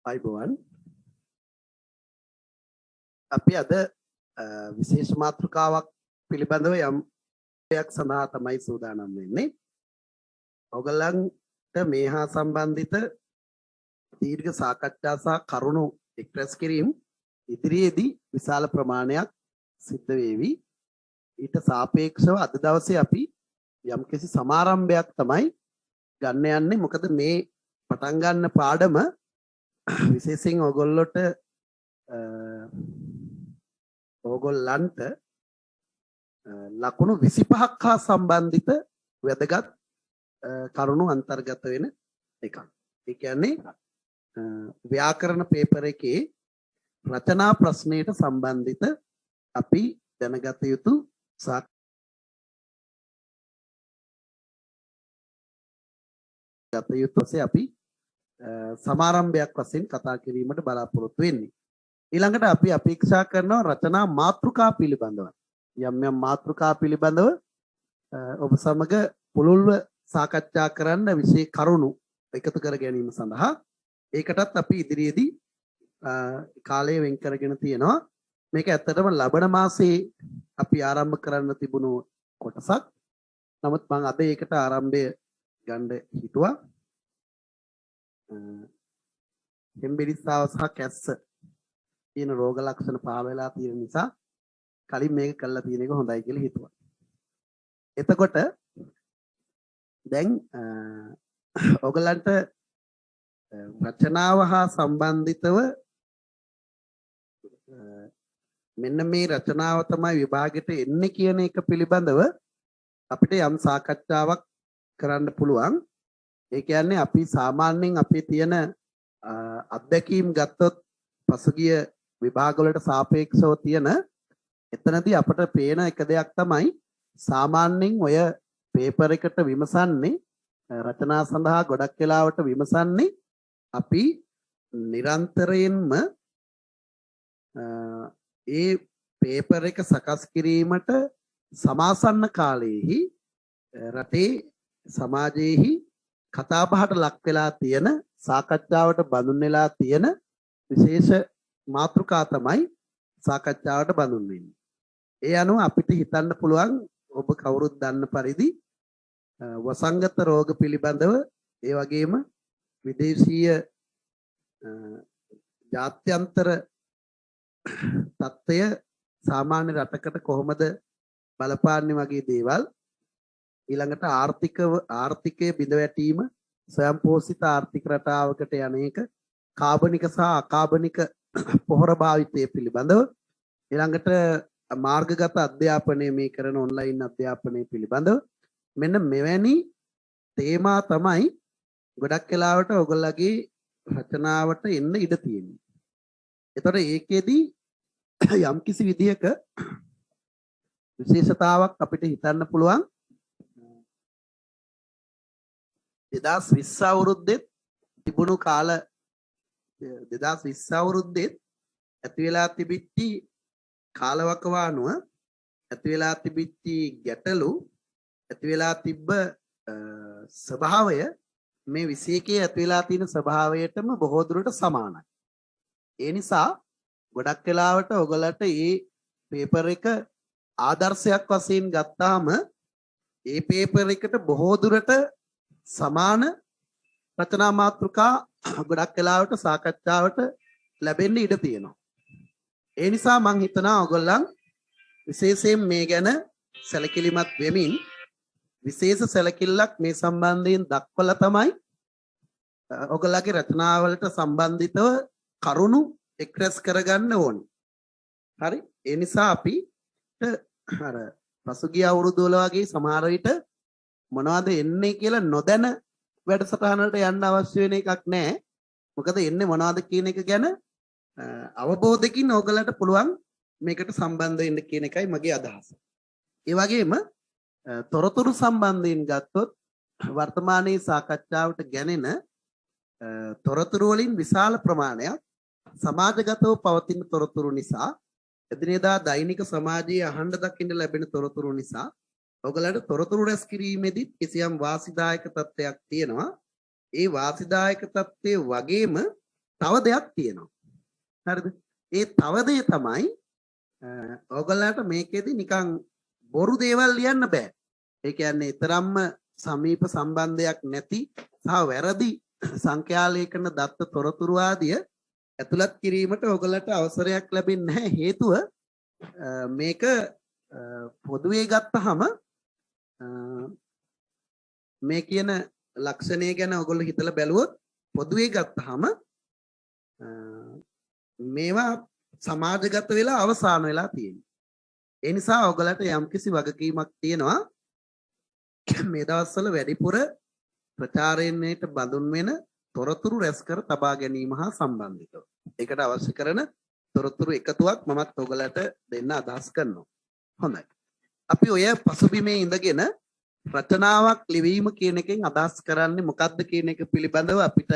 අයිබෝවන් අපි අද විශේෂ මාතෘකාවක් පිළිබඳව යම් දෙයක් සඳහා තමයි සූදානම් වෙන්නේ. ඔයගලන්ට මේ හා සම්බන්ධිත දීර්ඝ සාකච්ඡා සහ කරුණු එක්රැස් කිරීම ඉදිරියේදී විශාල ප්‍රමාණයක් සිද්ධ වේවි. ඊට සාපේක්ෂව අද දවසේ අපි යම්කිසි සමාරම්භයක් තමයි ගන්න යන්නේ. මොකද මේ පටන් ගන්න පාඩම විශේෂයෙන් ඔයගොල්ලන්ට ලකුණු 25ක් හා සම්බන්ධිත වැදගත් කරුණු අන්තර්ගත වෙන එකක්. ඒ කියන්නේ ව්‍යාකරණ පේපර් එකේ රචනා ප්‍රශ්නයට සම්බන්ධිත අපි දැනගත යුතු අපි සමාරම්භයක් වශයෙන් කතා කිරීමට බලාපොරොත්තු වෙන්නේ. ඊළඟට අපි අපේක්ෂා කරනවා රචනා මාතෘකා පිළිබඳව යම් යම් මාතෘකා පිළිබඳව ඔබ සමග පුළුල්ව සාකච්ඡා කරන්න විශේෂ කරුණු එකතු කර ගැනීම සඳහා ඒකටත් අපි ඉදිරියේදී කාලය වෙන් කරගෙන තියෙනවා. මේක ඇත්තටම ලබන මාසයේ අපි ආරම්භ කරන්න තිබුණු කොටසක්. නමුත් මම අද ඒකට ආරම්භය ගන්න හිතුවා. හෙම්බිරිස්සාව සහ කැස්ස කියන රෝග ලක්ෂණ පහළ වෙලා තියෙන නිසා කලින් මේක කළා තියෙන එක හොඳයි කියලා හිතුවා. එතකොට දැන් ඔයගලන්ට රචනාව හා සම්බන්ධිතව මෙන්න මේ රචනාව තමයි විභාගෙට එන්නේ කියන එක පිළිබඳව අපිට යම් සාකච්ඡාවක් කරන්න පුළුවන්. ඒ කියන්නේ අපි සාමාන්‍යයෙන් අපේ තියෙන අත්දැකීම් ගත්තොත් පසුගිය විභාග වලට සාපේක්ෂව තියෙන එතනදී අපට පේන එක දෙයක් තමයි සාමාන්‍යයෙන් ඔය පේපර් එකට විමසන්නේ රචනා සඳහා ගොඩක් වෙලාවට විමසන්නේ අපි නිරන්තරයෙන්ම ඒ පේපර් එක සකස් කිරීමට සමාසන්න කාලයේහි රටේ සමාජයේහි කතා බහට ලක් වෙලා තියෙන සාකච්ඡාවට බඳුන් වෙලා තියෙන විශේෂ මාතෘකා තමයි සාකච්ඡාවට බඳුන් වෙන්නේ. ඒ අනුව අපිට හිතන්න පුළුවන් ඔබ කවුරුත් දන්න පරිදි වසංගත රෝග පිළිබඳව ඒ වගේම විදේශීය ජාත්‍යන්තර තත්ත්වය සාමාන්‍ය රටකට කොහොමද බලපාන්නේ වගේ දේවල් ඊළඟට ආර්ථිකයේ බිඳ වැටීම ස්වයංපෝෂිත ආර්ථික රටාවකට යන එක කාබනික සහ අකාබනික පොහොර භාවිතය පිළිබඳව ඊළඟට මාර්ගගත අධ්‍යාපනය මේ කරන ඔන්ලයින් අධ්‍යාපනය පිළිබඳව මෙන්න මෙවැනි තේමා තමයි ගොඩක් වෙලාවට ඔයගොල්ලගේ රචනාවට එන්න ඉඩ තියෙන්නේ. ඒතර ඒකෙදි යම්කිසි විදියක විශේෂතාවක් අපිට හිතන්න පුළුවන් 2020 අවුරුද්දේ තිබුණු 2020 අවුරුද්දේ ඇති වෙලා තිබිච්ච කාලවකවානුව ඇති වෙලා තිබිච්ච ගැටලු ඇති වෙලා තිබ්බ ස්වභාවය මේ 21 ඇති වෙලා තියෙන ස්වභාවයටම බොහෝ දුරට සමානයි. ඒ නිසා ගොඩක් වෙලාවට ඔයගලට මේ පේපර් එක ආදර්ශයක් වශයෙන් ගත්තාම ඒ පේපර් එකට බොහෝ දුරට සමාන රචනා මාතෘකා ගොඩක් වෙලාවට සාකච්ඡාවට ලැබෙන්න ඉඩ තියෙනවා. ඒ නිසා මම හිතනවා ඔයගොල්ලන් විශේෂයෙන් මේ ගැන සැලකිලිමත් වෙමින් විශේෂ සැලකිල්ලක් මේ සම්බන්ධයෙන් දක්වලා තමයි ඔයගොල්ලන්ගේ රචනාවලට සම්බන්ධිතව කරුණු එක්රැස් කරගන්න ඕනේ. හරි? ඒ නිසා අපි අර පසුගිය අවුරුදු වල වගේ සමහර විට මොනවද එන්නේ කියලා නොදැන වැඩසටහනකට යන්න අවශ්‍ය වෙන එකක් නැහැ. මොකද එන්නේ මොනවද කියන එක ගැන අවබෝධකින් ඕගලන්ට පුළුවන් මේකට සම්බන්ධ වෙන්න කියන එකයි මගේ අදහස. ඒ වගේම තොරතුරු සම්බන්ධයෙන් ගත්තොත් වර්තමානයේ සාකච්ඡාවට ගැනෙන තොරතුරු වලින් විශාල ප්‍රමාණයක් සමාජගතව පවතින තොරතුරු නිසා එදිනෙදා දෛනික සමාජයේ අහන්න දකින්න ලැබෙන තොරතුරු නිසා ඔයගලන්ට තොරතුරු රැස් කිරීමේදී කිසියම් වාසිදායක තත්ත්වයක් තියෙනවා. ඒ වාසිදායක තත්ත්වයේ වගේම තව දෙයක් තියෙනවා. හරිද? ඒ තව දේ තමයි ඔයගොල්ලන්ට මේකෙදි නිකන් බොරු දේවල් ලියන්න බෑ. ඒ කියන්නේ තරම්ම සමීප සම්බන්ධයක් නැති සහ වැරදි සංඛ්‍යාලේඛන දත්ත තොරතුරු ආදිය ඇතුළත් කිරීමට ඔයගොල්ලන්ට අවසරයක් ලැබෙන්නේ නැහැ. හේතුව මේක පොදුවේ ගත්තහම මේ කියන ලක්ෂණය ගැන ඔයගොල්ලෝ හිතලා බැලුවොත් පොදුවේ ගත්තහම මේවා සමාජගත වෙලා අවසාන වෙලා තියෙනවා. ඒ නිසා ඔයගලට යම්කිසි වගකීමක් තියෙනවා මේ දවස්වල වැඩිපුර ප්‍රචාරණයට බඳුන් වෙන තොරතුරු රැස් කර තබා ගැනීම හා සම්බන්ධිතව. ඒකට අවශ්‍ය කරන තොරතුරු එකතුවක් මමත් ඔයගලට දෙන්න අදහස් කරනවා. හොඳයි. අපි ඔය පසුබිමේ ඉඳගෙන රචනාවක් ලිවීම කියන එකෙන් අදහස් කරන්නේ මොකක්ද කියන එක පිළිබඳව අපිට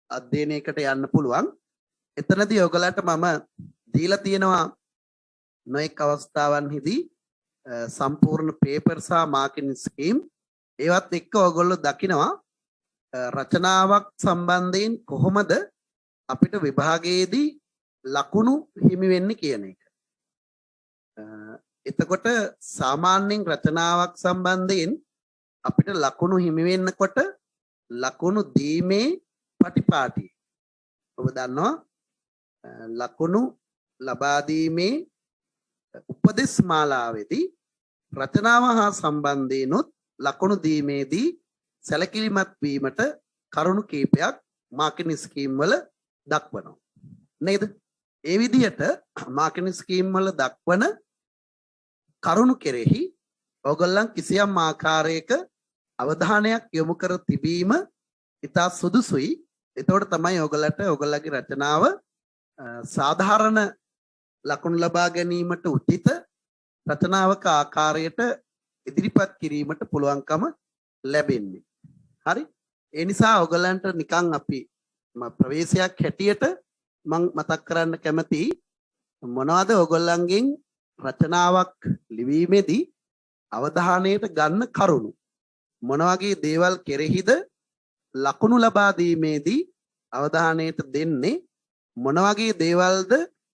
අධ්‍යයනයකට යන්න පුළුවන්. එතනදී ඔයගලට මම දීලා තියෙනවා නොඑක් අවස්ථාවන්හිදී සම්පූර්ණ පේපර් සහ මාකින් ස්කීම් ඒවත් එක්ක ඔයගොල්ලෝ දකිනවා රචනාවක් සම්බන්ධයෙන් කොහොමද අපිට විභාගයේදී ලකුණු හිමි වෙන්නේ කියන එක. එතකොට සාමාන්‍යයෙන් රචනාවක් සම්බන්ධයෙන් අපිට ලකුණු හිමි වෙන්නකොට ලකුණු දීමේ පටිපාටි ඔබ දන්නවා ලකුණු ලබා දීමේ උපදෙස් මාලාවේදී රචනාව හා සම්බන්ධයෙන්ොත් ලකුණු දීමේදී සැලකිලිමත් වීමට කරුණු කීපයක් මාකින් ස්කීම් වල දක්වනවා නේද? ඒ විදිහට මාකින් ස්කීම් වල දක්වන කරුණු කෙරෙහි ඔයගොල්ලන් කිසියම් ආකාරයක අවධානයක් යොමු කර තිබීම ඉතා සුදුසුයි. එතකොට තමයි ඔයගොල්ලන්ට ඔයගොල්ලන්ගේ රචනාව සාධාරණ ලකුණු ලබා ගැනීමට උචිත රචනාවක ආකාරයට ඉදිරිපත් කිරීමට පුළුවන්කම ලැබෙන්නේ. හරි? ඒ නිසා ඔයගොල්ලන්ට නිකන් අපි ප්‍රවේශයක් හැටියට මම මතක් කරන්න කැමතියි මොනවද ඔයගොල්ලන්ගෙන් රචනාවක් ලිවීමේදී අවධානයට ගන්න කරුණු මොන වගේ දේවල් කෙරෙහිද ලකුණු ලබා දීමේදී අවධානයට දෙන්නේ මොන වගේ දේවල්ද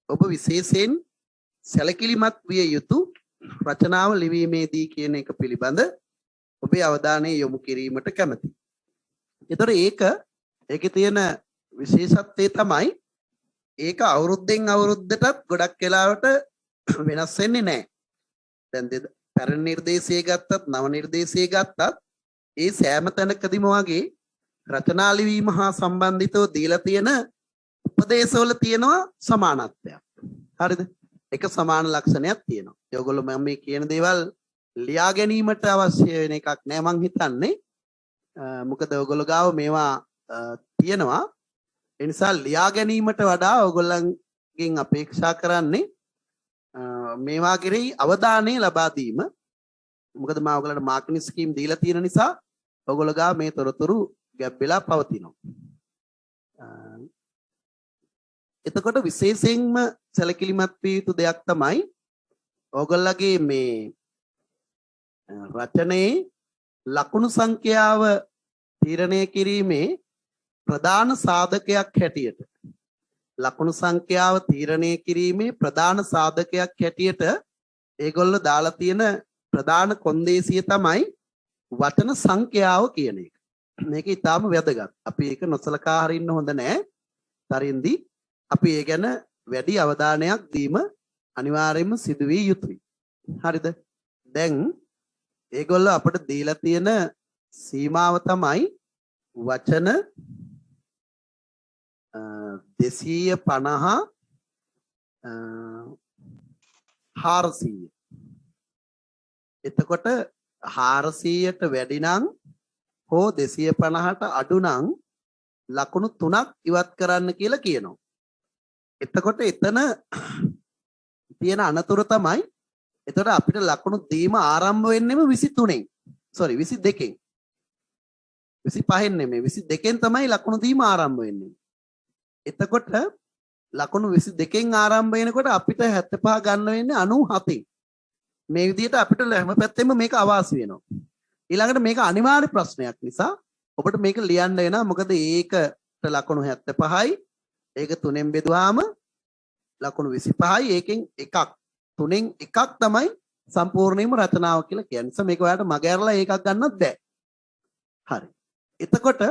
ඔබ විශේෂයෙන් සැලකිලිමත් විය යුතු රචනාව ලිවීමේදී කියන එක පිළිබඳ ඔබේ අවධානය යොමු කිරීමට කැමතියි. ඒතර ඒකේ තියෙන විශේෂත්වය තමයි ඒක අවුරුද්දෙන් අවුරුද්දටත් ගොඩක් වෙලාවට වෙනස් වෙන්නේ නැහැ. දැන් පැරණි නිර්දේශය ගත්තත් නව නිර්දේශය ගත්තත් ඒ සෑම තැනකදීම වගේ රචනා ලිවීම හා සම්බන්ධිතව දීලා තියෙන උපදේශවල තියෙනවා සමානත්වයක්. හරිද? එක සමාන ලක්ෂණයක් තියෙනවා. ඒගොල්ලෝ මම මේ කියන දේවල් ලියා ගැනීමට අවශ්‍ය වෙන එකක් නෑ මං හිතන්නේ. මොකද ඔයගොල්ලෝ ගාව මේවා තියෙනවා. ඒ නිසා ලියා ගැනීමට වඩා ඔයගොල්ලන්ගෙන් අපේක්ෂා කරන්නේ මේවා කෙරෙහි අවධානය ලබා දීම. මොකද මම ඔයගොල්ලන්ට මාකින් ස්කීම් දීලා තියෙන නිසා ඔයගොල්ලෝ ගාව මේ තොරතුරු ගැබ් වෙලා පවතිනවා. එතකොට විශේෂයෙන්ම සැලකිලිමත් විය යුතු දෙයක් තමයි ඕගොල්ලගේ මේ රචනයේ ලකුණු සංඛ්‍යාව තීරණය කිරීමේ ප්‍රධාන සාධකයක් හැටියට ලකුණු සංඛ්‍යාව තීරණය කිරීමේ ප්‍රධාන සාධකයක් හැටියට ඒගොල්ලෝ දාලා තියෙන ප්‍රධාන කොන්දේසිය තමයි වචන සංඛ්‍යාව කියන එක. මේක ඊටාම වැදගත්. අපි ඒක නොසලකා හරින්න හොඳ නෑ. තරින්දි අපි ඒ ගැන වැඩි අවධානයක් දීම අනිවාර්යයෙන්ම සිදු විය යුතුයි. හරිද? දැන් ඒගොල්ලෝ අපිට දීලා තියෙන සීමාව තමයි වචන 250 400. එතකොට 400ට වැඩි නම් හෝ 250ට අඩු නම් ලකුණු 3ක් ඉවත් කරන්න කියලා කියනවා. එතකොට එතන තියෙන අනතුර තමයි එතකොට අපිට ලකුණු දීම ආරම්භ වෙන්නෙම 23න්. sorry 22න්. 25න් නෙමෙයි 22න් තමයි ලකුණු දීම ආරම්භ වෙන්නේ. එතකොට ලකුණු 22න් ආරම්භ වෙනකොට අපිට 75 ගන්න වෙන්නේ 97න්. මේ විදිහට අපිට හැම පැත්තෙම මේක අවාසි වෙනවා. ඊළඟට මේක අනිවාර්ය ප්‍රශ්නයක් නිසා ඔබට මේක ලියන්න වෙනවා. මොකද ඒකට ලකුණු 75යි ඒක 3ෙන් බෙදුවාම ලකුණු 25යි. ඒකෙන් එකක් 3ෙන් එකක් තමයි සම්පූර්ණයෙන්ම රචනාව කියලා කියන්නේ. නිසා මේක ඔයාලට මග ඇරලා ඒකක් ගන්නත් බෑ. හරි. එතකොට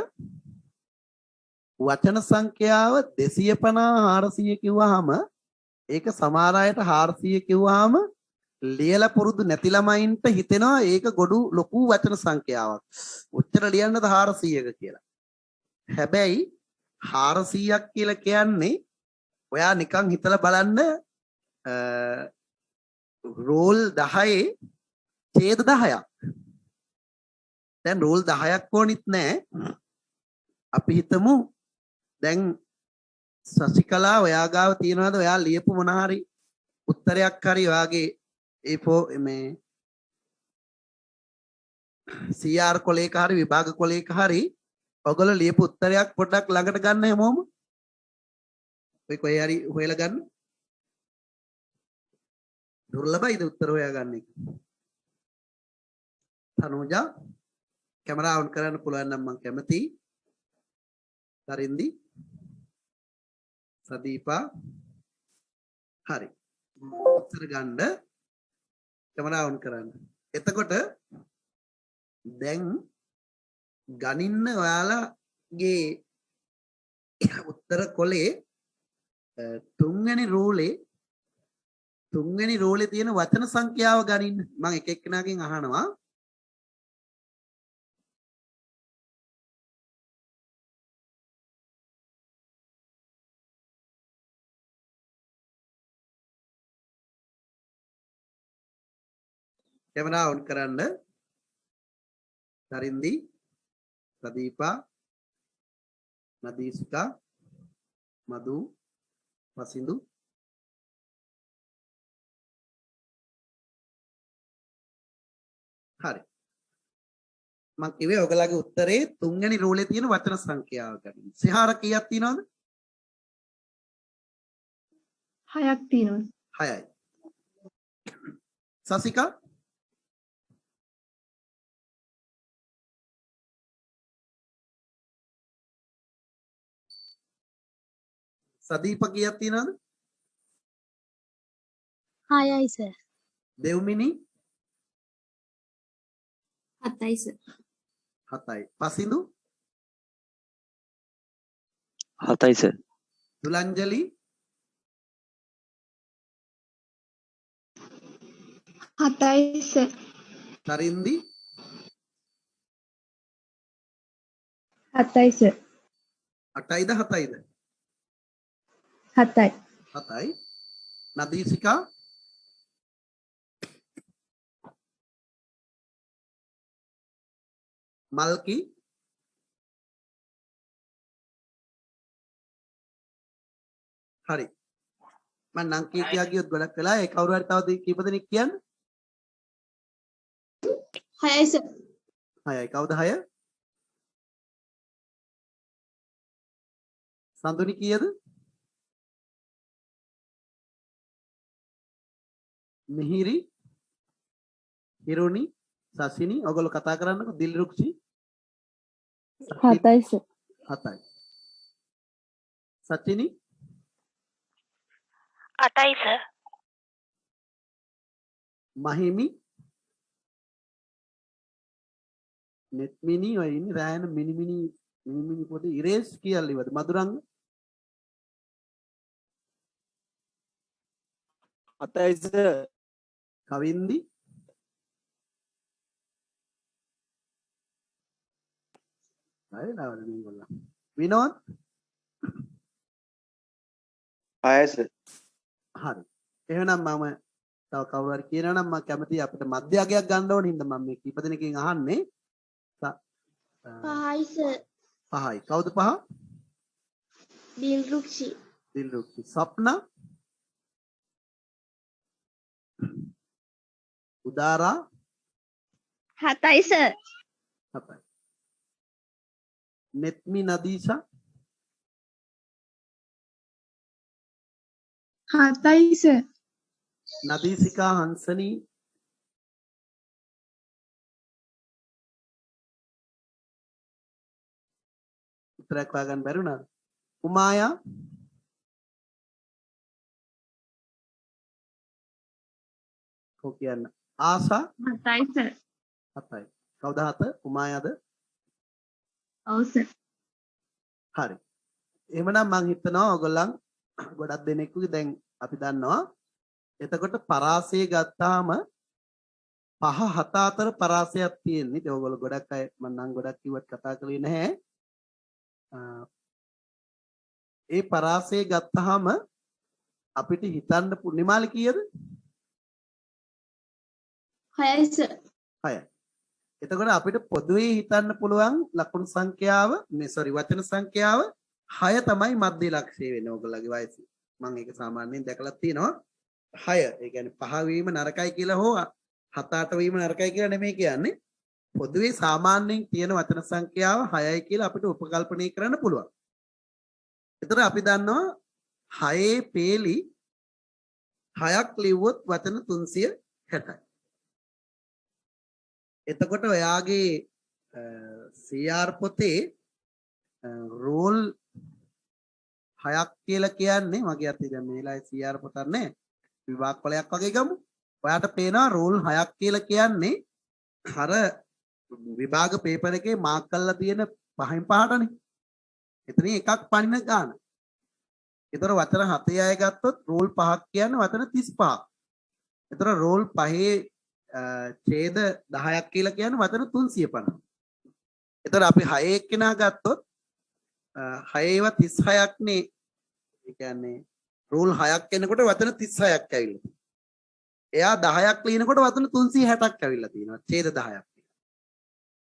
වචන සංඛ්‍යාව 250 400 කිව්වහම ඒක සමහර අයට 400 කිව්වහම ලියලා පුරුදු නැති ළමයින්ට හිතෙනවා ඒක ගොඩු ලොකු වචන සංඛ්‍යාවක්. උත්තර ලියන්නද 400ක කියලා. හැබැයි 400ක් කියලා කියන්නේ ඔයා නිකන් හිතලා බලන්න රෝල් 10 ඡේද 10ක්. දැන් රෝල් 10ක් ඕනිත් නැහැ. අපි හිතමු දැන් සසිකලා ඔයා ගාව තියනවාද ඔයා ලියපු මොන හරි උත්තරයක් හරි ඔයාගේ මේ CR කොලේක හරි විභාග කොලේක හරි ඔයගොල්ලෝ ලියපු උත්තරයක් පොඩ්ඩක් ළඟට ගන්න හැමෝම. ඔය කොහේ හරි හොයලා ගන්න. දුර්ලභයිද උත්තර හොයාගන්න එක? තනුජා කැමරාව ඔන් කරන්න පුළුවන් නම් මම කැමතියි. තරින්දි සදීපා හරි. උත්තර ගන්න කැමරාව ඔන් කරන්න. එතකොට දැන් ගණින්න ඔයාලගේ උත්තර කොලේ තුන්වෙනි රෝලේ තියෙන වචන සංඛ්‍යාව ගණින්න. මම එක එක්කෙනාගෙන් අහනවා. කැමරාව ඔන් කරන්න. තරින්දි සදීපා නදීසිකා මදු වසින්දු හරි. මම කිව්වේ ඔයගලගේ උත්තරේ තුන්වෙනි රූලේ තියෙන වචන සංඛ්‍යාව ගන්න. සිහාර කීයක් තියෙනවද? 6ක් තියෙනවා. 6යි. සසිකා සදීප කීයක් තියෙනවද? 6යි සර්. දෙව්මිනි 7යි සර්. 7යි. පසිඳු 7යි සර්. දුලංජලි 7යි සර්. තරින්දි 7යි සර්. 8යිද 7යිද? 7යි. 7යි. නදීසිකා මල්කි හරි. මම නම් කියා ගියොත් ගොඩක් වෙලා ඒ කවුරු හරි තව කීප දෙනෙක් කියන්න. 6යි සර්. 6යි. කවුද 6? සඳුනි කීයද? මිහිරි හිරුනි සසිනි ඔයගොල්ලෝ කතා කරන්නකො. දිල්රුක්ෂි 7යි සර්. 7යි. සචිනි 8යි සර්. මහිමි නෙත්මිනි ඔය ඉන්නේ රෑන මිනිමිනි පොඩි ඉරේස් කියලා ඉවද මදුරංග 7යි සර්. කවින්දි හරි නවල මේගොල්ලෝ විනෝද් 6යි සර්. හරි. එහෙනම් මම තව කවුරු හරි කියනවා නම් මම කැමතියි අපිට මධ්‍යගයක් ගන්න ඕනේ හින්දා මම මේ කීප දෙනෙක්ගෙන් අහන්නේ. 5යි සර්. 5යි. කවුද 5? දිල්රුක්ෂි. දිල්රුක්ෂි. සප්නා උදාරා 7යි සර්. 7යි. නෙත්මි නදීෂා 7යි සර්. නදීසිකා හංසනී උත්තරයක් හොයාගන්න බැරි වුණාද? උමායා ඔව් කියන්න. ආසා 7යි සර්. 7යි. කවුද 7? උමායද? ඔව් සර්. හරි. එහෙමනම් මං හිතනවා ඔයගොල්ලන් ගොඩක් දෙනෙකුගේ දැන් අපි දන්නවා. එතකොට පරාසය ගත්තාම 5 7 අතර පරාසයක් තියෙන්නේ. ඒක ඔයගොල්ලෝ ගොඩක් අය මම නම් ගොඩක් කිව්වට කතා කළේ නැහැ. ඒ පරාසය ගත්තාම අපිට හිතන්න නිමාලි කීයද? 6යි සර්. 6යි. එතකොට අපිට පොදුවේ හිතන්න පුළුවන් ලකුණු සංඛ්‍යාව වචන සංඛ්‍යාව 6 තමයි මධ්‍ය ලක්ෂ්‍ය වෙන්නේ ඕගොල්ලන්ගේ වයසේ. මම ඒක සාමාන්‍යයෙන් දැකලා තියෙනවා 6. ඒ කියන්නේ 5 වීම නරකයි කියලා හෝ 7 8 වීම නරකයි කියලා නෙමෙයි කියන්නේ. පොදුවේ සාමාන්‍යයෙන් තියෙන වචන සංඛ්‍යාව 6යි කියලා අපිට උපකල්පනය කරන්න පුළුවන්. එතකොට අපි දන්නවා 6 පේලි 6ක් ලිව්වොත් වචන 360යි. එතකොට ඔයාගේ CR පොතේ රෝල් 6ක් කියලා කියන්නේ මගේ අතේ දැන් මේ වෙලාවේ CR පොතක් නැහැ. විභාග ඵලයක් වගේ ගමු. ඔයාට පේනවා රෝල් 6ක් කියලා කියන්නේ අර විභාග පේපර් එකේ මාක් කරලා තියෙන 5න් 5ටනේ. එතනින් එකක් පනින ගන්න. ඒතර වචන 7 අය ගත්තොත් රෝල් 5ක් කියන්නේ වචන 35ක්. ඒතර රෝල් 5 ඡේද 10ක් කියලා කියන්නේ වචන 350. ඒතර අපි 6 එක්කෙනා ගත්තොත් 6 ඒවා 36ක් නේ. ඒ කියන්නේ රූල් 6ක් එනකොට වචන 36ක් ඇවිල්ලා. එයා 10ක් ලියනකොට වචන 360ක් ඇවිල්ලා තියෙනවා. ඡේද 10ක්.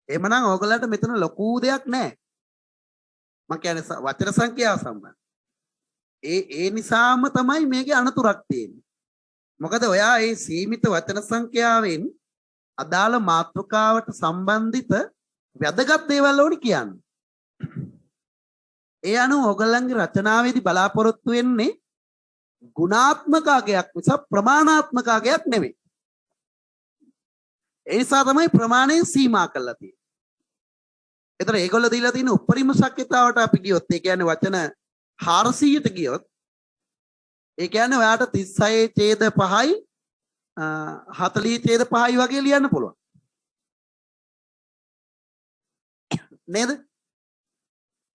එහෙමනම් ඕගොල්ලන්ට මෙතන ලොකු දෙයක් නැහැ. මම කියන්නේ වචන සංඛ්‍යාව සම්බන්ධ. ඒ නිසාම තමයි මේකේ අනතුරක් තියෙන්නේ. මොකද ඔයා මේ සීමිත වචන සංඛ්‍යාවෙන් අදාළ මාතෘකාවට සම්බන්ධිත වැදගත් දේවල් ඕනි කියන්නේ. ඒ අනුව ඔයගොල්ලන්ගේ රචනාවේදී බලාපොරොත්තු වෙන්නේ ගුණාත්මක අගයක් මිස ප්‍රමාණාත්මක අගයක් නෙමෙයි. ඒ නිසා තමයි ප්‍රමාණය සීමා කරලා තියෙන්නේ. ඒතර ඒගොල්ලෝ දීලා තියෙන උපරිම ශක්්‍යතාවට අපි ගියොත් ඒ කියන්නේ වචන 400ට ගියොත් ඒ කියන්නේ ඔයාට 36 ඡේද 5යි 40 ඡේද 5යි වගේ ලියන්න පුළුවන්. නේද?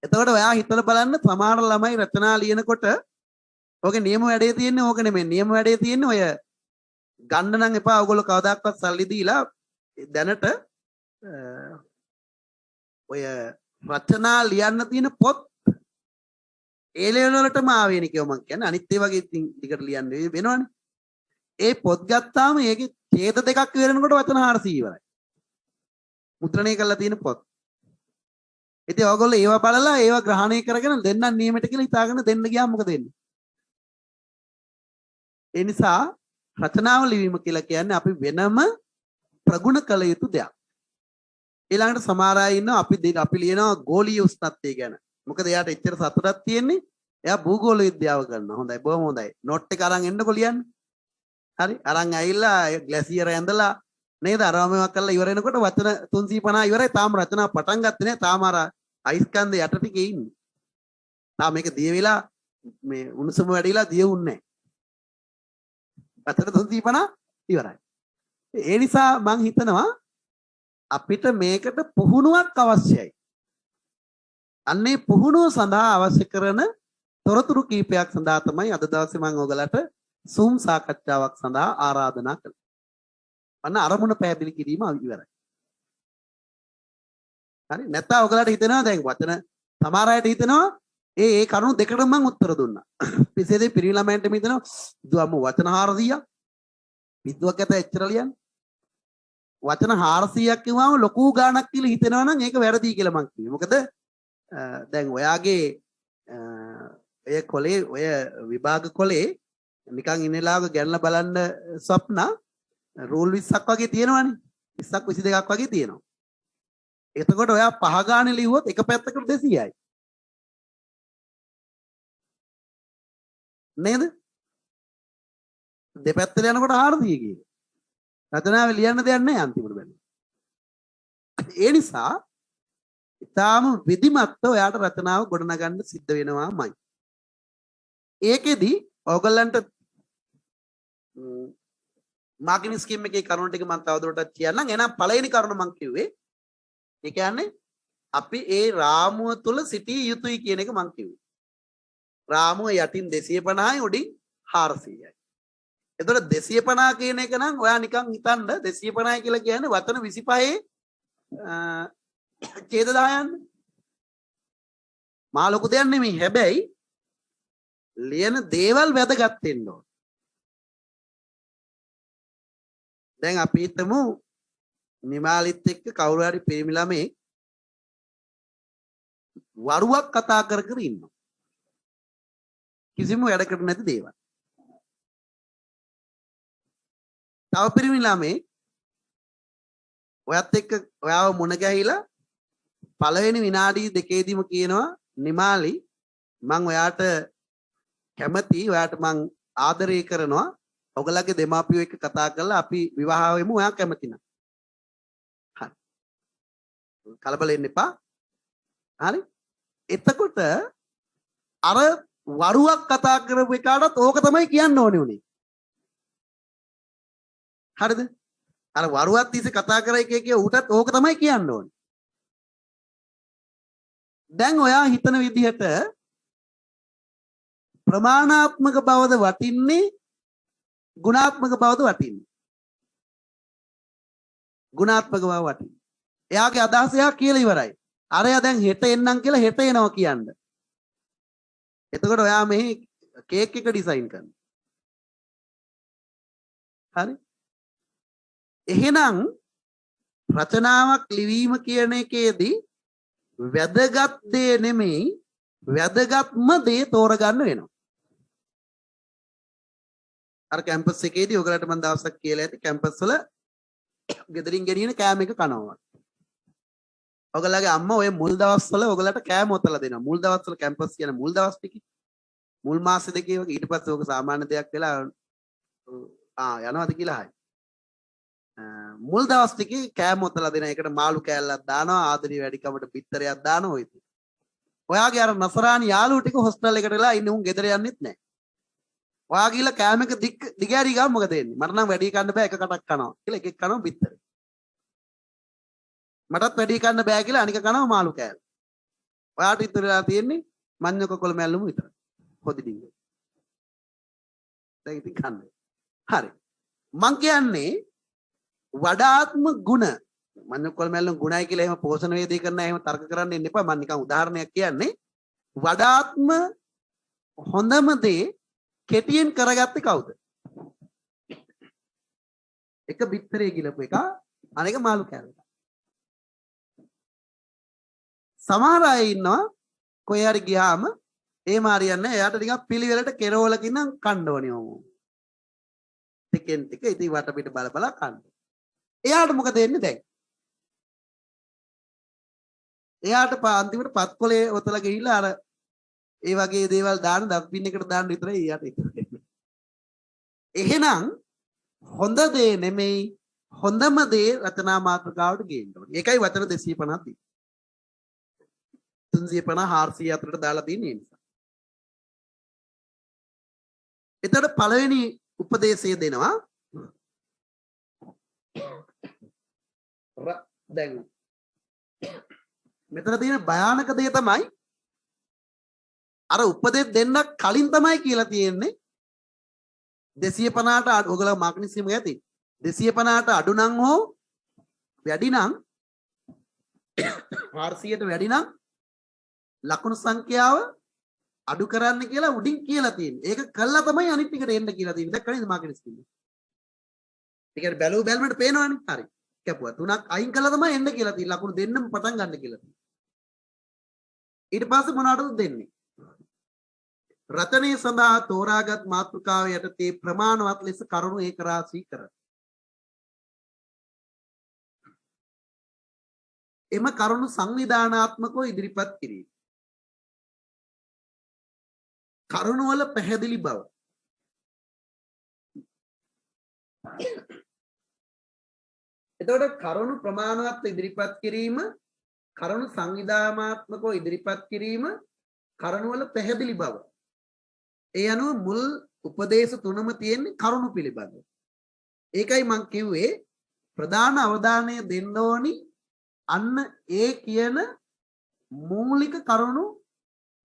එතකොට ඔයා හිතලා බලන්න සමහර ළමයි රචනා ලියනකොට ඔගේ නියම වැඩේ තියෙන්නේ ඕක නෙමෙයි. නියම වැඩේ තියෙන්නේ ඔය ගන්න නම් එපා. ඔයගොල්ලෝ කවදාකවත් සල්ලි දීලා දැනට ඔය රචනා ලියන්න තියෙන පොත් ඒ ලෙවල් වලටම ආවේනේ කියව මං කියන්නේ. අනිත් ඒ වගේ ඉතින් ටිකට ලියන්න වෙනවනේ. ඒ පොත් ගත්තාම ඒකේ ඡේද දෙකක් ඉවරනකොට වචන 400 ඉවරයි. මුද්‍රණය කරලා තියෙන පොත්. ඉතින් ඔයගොල්ලෝ ඒවා බලලා ඒවා ග්‍රහණය කරගෙන දෙන්නම් නියමයට කියලා හිතාගෙන දෙන්න ගියාම මොකද වෙන්නේ? ඒ නිසා රචනාව ලිවීම කියලා කියන්නේ අපි වෙනම ප්‍රගුණ කළ යුතු දෙයක්. ඊළඟට සමහර අය ඉන්නවා අපි ලියනවා ගෝලීය උෂ්ණත්වය ගැන. මොකද එයාට එච්චර සතුටක් තියෙන්නේ. එයා භූගෝල විද්‍යාව කරනවා. හොඳයි බොහොම හොඳයි. නෝට් එක අරන් එන්නකො ලියන්න. හරි අරන් ඇවිල්ලා ග්ලැසියර් ඇඳලා නේද අරමමක් කරලා ඉවර වෙනකොට වචන 350 ඉවරයි. තාම රචනාව පටන් ගත්තේ නැහැ. තාම අර අයිස්කන්ධ යට ටිකේ ඉන්නේ. තාම මේක දිය වෙලා මේ උණුසුම වැඩිලා දිය උන්නේ නැහැ. වචන 350 ඉවරයි. ඒ නිසා මං හිතනවා අපිට මේකට පුහුණුවක් අවශ්‍යයි. අන්නේ පුහුණුව සඳහා අවශ්‍ය කරන තොරතුරු කීපයක් සඳහා තමයි අද දවසේ මම ඔයගලට Zoom සාකච්ඡාවක් සඳහා ආරාධනා කළේ. අන්න අරමුණ පැහැදිලි කිරීම ඉවරයි. හරි නැත්නම් ඔයගලට හිතෙනවා දැන් වචන සමහර අයට හිතෙනවා ඒ කරුණු දෙකටම මම උත්තර දුන්නා. පිසේදී පිරිමි ළමයින්ට හිතෙනවා දුවම වචන 400ක් විද්‍යාවක් ඇත එච්චර ලියන්න. වචන 400ක් කිව්වම ලොකු ගාණක් කියලා හිතෙනවා නම් ඒක වැරදි කියලා මං කියනවා. මොකද දැන් ඔයාගේ ඔය කොලේ ඔය විභාග කොලේ නිකන් ඉන්නලාවක ගැනලා බලන්න ස්වප්න රූල් 20ක් වගේ තියෙනවනේ 20ක් 22ක් වගේ තියෙනවා. එතකොට ඔයා පහ ගානේ ලිව්වොත් එක පැත්තකට 200යි. නේද? දෙපැත්තට යනකොට 400 කියන. රචනාවේ ලියන්න දෙයක් නැහැ අන්තිමට බැලුවා. ඒ නිසා ඉතාලම විධිමත්ව ඔයාට රචනාව ගොඩනගන්න සිද්ධ වෙනවාමයි. ඒකෙදි ඔයගොල්ලන්ට මාකින් ස්කීම් එකේ කරුණු ටික මම තවදුරටත් කියන්නම්. එහෙනම් පළවෙනි කරුණ මම කිව්වේ ඒ කියන්නේ අපි ඒ රාමුව තුල සිටිය යුතුයි කියන එක මම කිව්වේ. රාමුව යටින් 250යි උඩින් 400යි. එතකොට 250 කියන එක නම් ඔයා නිකන් හිතන්න 250 කියලා කියන්නේ වචන 25 ඡේද 10න්නේ. මා ලොකු දෙයක් නෙමෙයි. හැබැයි ලියන දේවල් වැදගත් වෙන්න ඕන. දැන් අපි හිතමු නිමාලිත් එක්ක කවුරු හරි පිරිමි ළමේ වරුවක් කතා කර කර ඉන්නවා. කිසිම වැඩකට නැති දේවල්. තව පිරිමි ළමේ ඔයත් එක්ක ඔයාව මුණ ගැහිලා පළවෙනි විනාඩි දෙකේදීම කියනවා නිමාලි මං ඔයාට කැමතියි ඔයාට මං ආදරය කරනවා ඔයගලගේ දෙමාපියෝ එක්ක කතා කරලා අපි විවාහ වෙමු ඔයා කැමති නම් හරි කලබල වෙන්න එපා හරි එතකොට අර වරුවක් කතා කරපු එකාටත් ඕක තමයි කියන්න ඕනේ උනේ හරිද අර වරුවක් තිස්සේ කතා කරා එකේ ඌටත් ඕක තමයි කියන්න ඕනේ දැන් ඔයා හිතන විදිහට ප්‍රමාණාත්මක බවද වටින්නේ ගුණාත්මක බවද වටින්නේ ගුණාත්මක බව වටින්නේ එයාගේ අදහස එයා කියලා ඉවරයි අරයා දැන් හෙට එන්නම් කියලා හෙට එනවා කියන්න එතකොට ඔයා මෙහි කේක් එක ඩිසයින් කරනවා හරි එහෙනම් රචනාවක් ලිවීම කියන එකේදී වැදගත් දේ නෙමෙයි වැදගත්ම දේ තෝරගන්න වෙනවා අර කැම්පස් එකේදී ඔයගලට මම දවසක් කියලා ඇති කැම්පස් වල ගෙදරින් ගෙනියන කෑම එක කනවා ඔයගලගේ අම්මා ඔය මුල් දවස්වල ඔයගලට කෑම ඔතලා දෙනවා මුල් දවස්වල කැම්පස් කියන මුල් දවස් ටිකේ මුල් මාස දෙකේ වගේ ඊට පස්සේ ඔක සාමාන්‍ය දෙයක් වෙලා යනවාද කියලා හයි මුල් දවස් ටිකේ කෑම ඔතලා දෙන එකට මාළු කෑල්ලක් දානවා ආදරේ වැඩිකමට පිටරයක් දානවා ඔය ඉතින් ඔයාගේ අර නසරානි යාළුවෝ ටික හොස්ටල් එකට වෙලා ඉන්නේ උන් ගෙදර යන්නෙත් නැහැ ඔයා ගිහලා කෑම එක දිගෑරි ගාව මොකද වෙන්නේ මට නම් වැඩි කන්න බෑ එක කටක් කනවා කියලා එකෙක් කනවා පිටරේ මටත් වැඩි කන්න බෑ කියලා අනික කනවා මාළු කෑල්ල ඔයාට ඉතුරුලා තියෙන්නේ මඤ්ඤ කොකොල මැල්ලුම විතරයි පොඩි ඩිංග දැන් ඉතින් කන්නේ හරි මං කියන්නේ වඩාත්ම ගුණ මඤ්ඤ කොකොල මැල්ලුම් ගුණයි කියලා එහෙම පෝෂණ වේදී කරන්න එහෙම තර්ක කරන්න ඉන්න එපා මම නිකන් උදාහරණයක් කියන්නේ වඩාත්ම හොඳම දේ කෙටියෙන් කරගත්තේ කවුද එක බිත්තරේ ගිලපු එක අනෙක මාළු කෑල්ල සමහර අය ඉන්නවා කොහේ හරි ගියාම ඒ මාරියන්නේ එයාට ටිකක් පිළිවෙලට කෙරවලකින් නම් කන්න ඕනේ ඕමු ටිකෙන් ටික ඉතින් වටපිට බල බල කන්න එයාට මොකද වෙන්නේ දැන් එයාට අන්තිමට පත්කොලේ ඔතලා ගිහිල්ලා අර ඒ වගේ දේවල් දාන ඩස්බින් එකට දාන්න විතරයි එයාට ඉතුරු එහෙනම් හොඳ දේ නෙමෙයි හොඳම දේ රචනා මාතෘකාවට ගේන්න ඕනේ ඒකයි වචන 250 තියෙන්නේ 350 400 අතරට දාලා තියෙන්නේ නිසා එතකොට පළවෙනි උපදේශය දෙනවා දැන් මෙතන තියෙන භයානක දේ තමයි අර උපදෙස් දෙන්න කලින් තමයි කියලා තියෙන්නේ 250ට ඔයගොල්ලෝ මාර්කටින් ස්කීම් එක ඇති 250ට අඩු නම් හෝ වැඩි නම් 400ට වැඩි නම් ලකුණු සංඛ්‍යාව අඩු කරන්න කියලා උඩින් කියලා තියෙන්නේ. ඒක කළා තමයි අනිත් එකට එන්න කියලා තියෙන්නේ. දැක්කද නේද මාර්කටින් ස්කීම් එක? ඒකට බැලුව බැලමට පේනවනේ. හරි. කැපුවා. තුනක් අයින් කළා තමයි එන්න කියලා තියෙන්නේ. ලකුණු දෙන්නම පටන් ගන්න කියලා තියෙන්නේ. ඊට පස්සේ මොනවටද දෙන්නේ? රචනයේ සඳහා තෝරාගත් මාතෘකාව යටතේ ප්‍රමාණවත් ලෙස කරුණු ඒක රාශී කර. එම කරුණු සංවිධානාත්මකව ඉදිරිපත් කිරීම. කරුණු වල පැහැදිලි බව. එතකොට කරුණු ප්‍රමාණවත් ඉදිරිපත් කිරීම, කරුණු සංවිධානාත්මකව ඉදිරිපත් කිරීම, කරුණු වල පැහැදිලි බව. ඒ අනුව මුල් උපදේශ තුනම තියෙන්නේ කරුණු පිළිබඳව. ඒකයි මං කිව්වේ ප්‍රධාන අවධානය දෙන්න ඕනි අන්න ඒ කියන මූලික කරුණු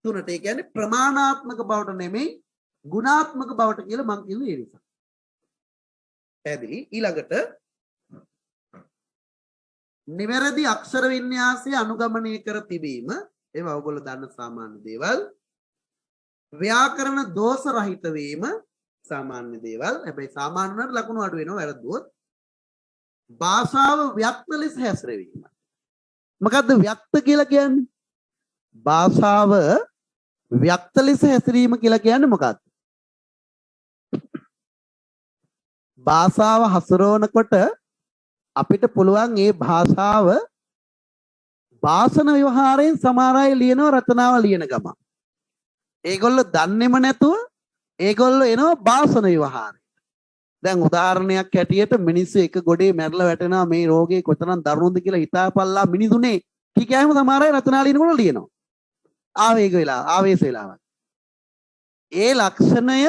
තුනට. ඒ කියන්නේ ප්‍රමාණාත්මක බවට නෙමෙයි ගුණාත්මක බවට කියලා මං කිව්වේ ඒ නිසා. පැහැදිලි. ඊළඟට නිවැරදි අක්ෂර වින්‍යාසය අනුගමනය කර තිබීම ඒවා ඔයගොල්ලෝ දන්න සාමාන්‍ය දේවල්. ව්‍යාකරණ දෝෂ රහිත වීම සාමාන්‍ය දේවල්. හැබැයි සාමාන්‍ය වුණාට ලකුණු අඩු වෙනවා වැරද්දුවොත්. භාෂාව ව්‍යක්ත ලෙස හැසිරවීම. මොකද්ද ව්‍යක්ත කියලා කියන්නේ? භාෂාව ව්‍යක්ත ලෙස හැසිරීම කියලා කියන්නේ මොකක්ද? භාෂාව හසුරවනකොට අපිට පුළුවන් මේ භාෂාව භාෂණ ව්‍යවහාරයෙන් සමහර අය ලියනවා රචනාව ලියන ගම. ඒගොල්ලෝ දන්නේම නැතුව ඒගොල්ලෝ එනවා භාෂණ ව්‍යවහාරයට. දැන් උදාහරණයක් හැටියට මිනිස්සු එක ගොඩේ මැරලා වැටෙනවා මේ රෝගේ කොතරම් දරුණුද කියලා හිතාපල්ලා මිනිසුනේ කීකෑම සමහර අය රචනා ලියනකොට ලියනවා. ආවේග වෙලා ආවේශ වෙලාවක්. ඒ ලක්ෂණය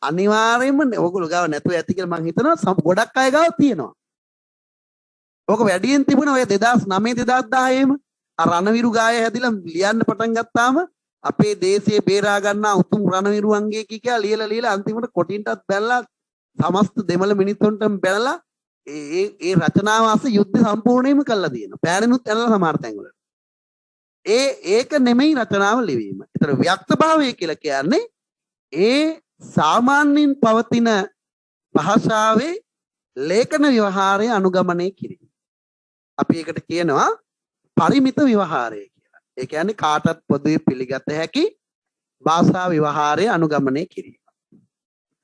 අනිවාර්යයෙන්ම ඔයගොල්ලෝ ගාව නැතුව ඇති කියලා මම හිතනවා ගොඩක් අය ගාව තියෙනවා. ඕක වැඩියෙන් තිබුණා ඔය 2009 2010ෙම රණවිරු ගාය හැදිලා ලියන්න පටන් ගත්තාම අපේ දේශයේ බේරා ගන්නා උතුම් රණවිරුවන්ගේ කියා ලියලා අන්තිමට කොටින්ටත් බැලලා සමස්ත දෙමළ මිනිස්සුන්ටම බැලලා ඒ රචනාව අස්සේ යුද්ධ සම්පූර්ණයෙන්ම කළා දිනවා. පෑරෙනුත් ඇනලා සමහර තැන්වල. ඒක නෙමෙයි රචනාව ලිවීම. ඒතර ව්‍යක්තභාවය කියලා කියන්නේ ඒ සාමාන්‍යයෙන් පවතින භාෂාවේ ලේඛන ව්‍යවහාරය අනුගමනය කිරීම. අපි ඒකට කියනවා පරිමිත ව්‍යවහාරය කියලා. ඒ කියන්නේ කාටත් පොදුවේ පිළිගත හැකි භාෂා ව්‍යවහාරය අනුගමනය කිරීම.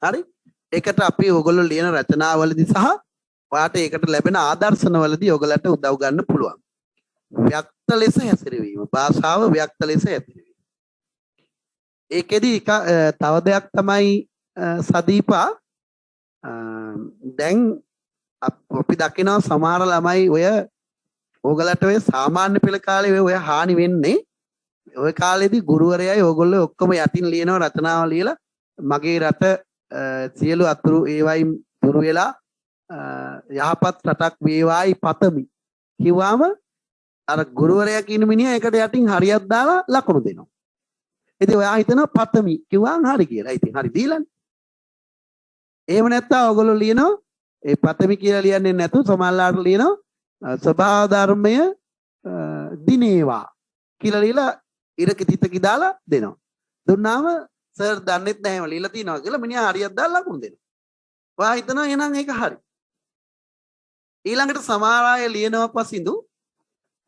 හරි? ඒකට අපි ඕගොල්ලෝ ලියන රචනාවලදී සහ ඔයාට ඒකට ලැබෙන ආදර්ශනවලදී ඕගලන්ට උදව් ගන්න පුළුවන්. ව්‍යක්ත ලෙස හැසිරවීම. භාෂාව ව්‍යක්ත ලෙස හැසිරවීම. ඒකෙදි තව දෙයක් තමයි සදීපා දැන් අපි දකිනවා සමහර ළමයි ඔය ඕගලට ඔය සාමාන්‍ය පෙළ කාලේ ඔය හානි වෙන්නේ ඔය කාලේදී ගුරුවරයයි ඕගොල්ලෝ ඔක්කොම යටින් ලියනවා රචනාව ලියලා මගේ රට සියලු අතුරු ඒවයින් දුරු වෙලා යහපත් රටක් වේවායි පතමි කිව්වම අර ගුරුවරයා කියන මිනිහා ඒකට යටින් හරියක් දාලා ලකුණු දෙනවා. ඉතින් ඔයා හිතනවා පතමි කිව්වම හරි කියලා. ඉතින් හරි දීලානේ. එහෙම නැත්නම් ඔයගොල්ලෝ ලියනවා ඒ පතමි කියලා ලියන්නේ නැතුව සමහරලාට ලියනවා ස්වභාව ධර්මය දිනේවා කියලා ලියලා ඉරක තිතකි දාලා දෙනවා. දුන්නාම සර් දන්නෙත් නැහැම ලියලා තියනවා කියලා මිනිහා හරියක් දාලා ලකුණු දෙනවා. ඔයා හිතනවා එහෙනම් ඒක හරි. ඊළඟට සමහර අය ලියනවා පසින්දු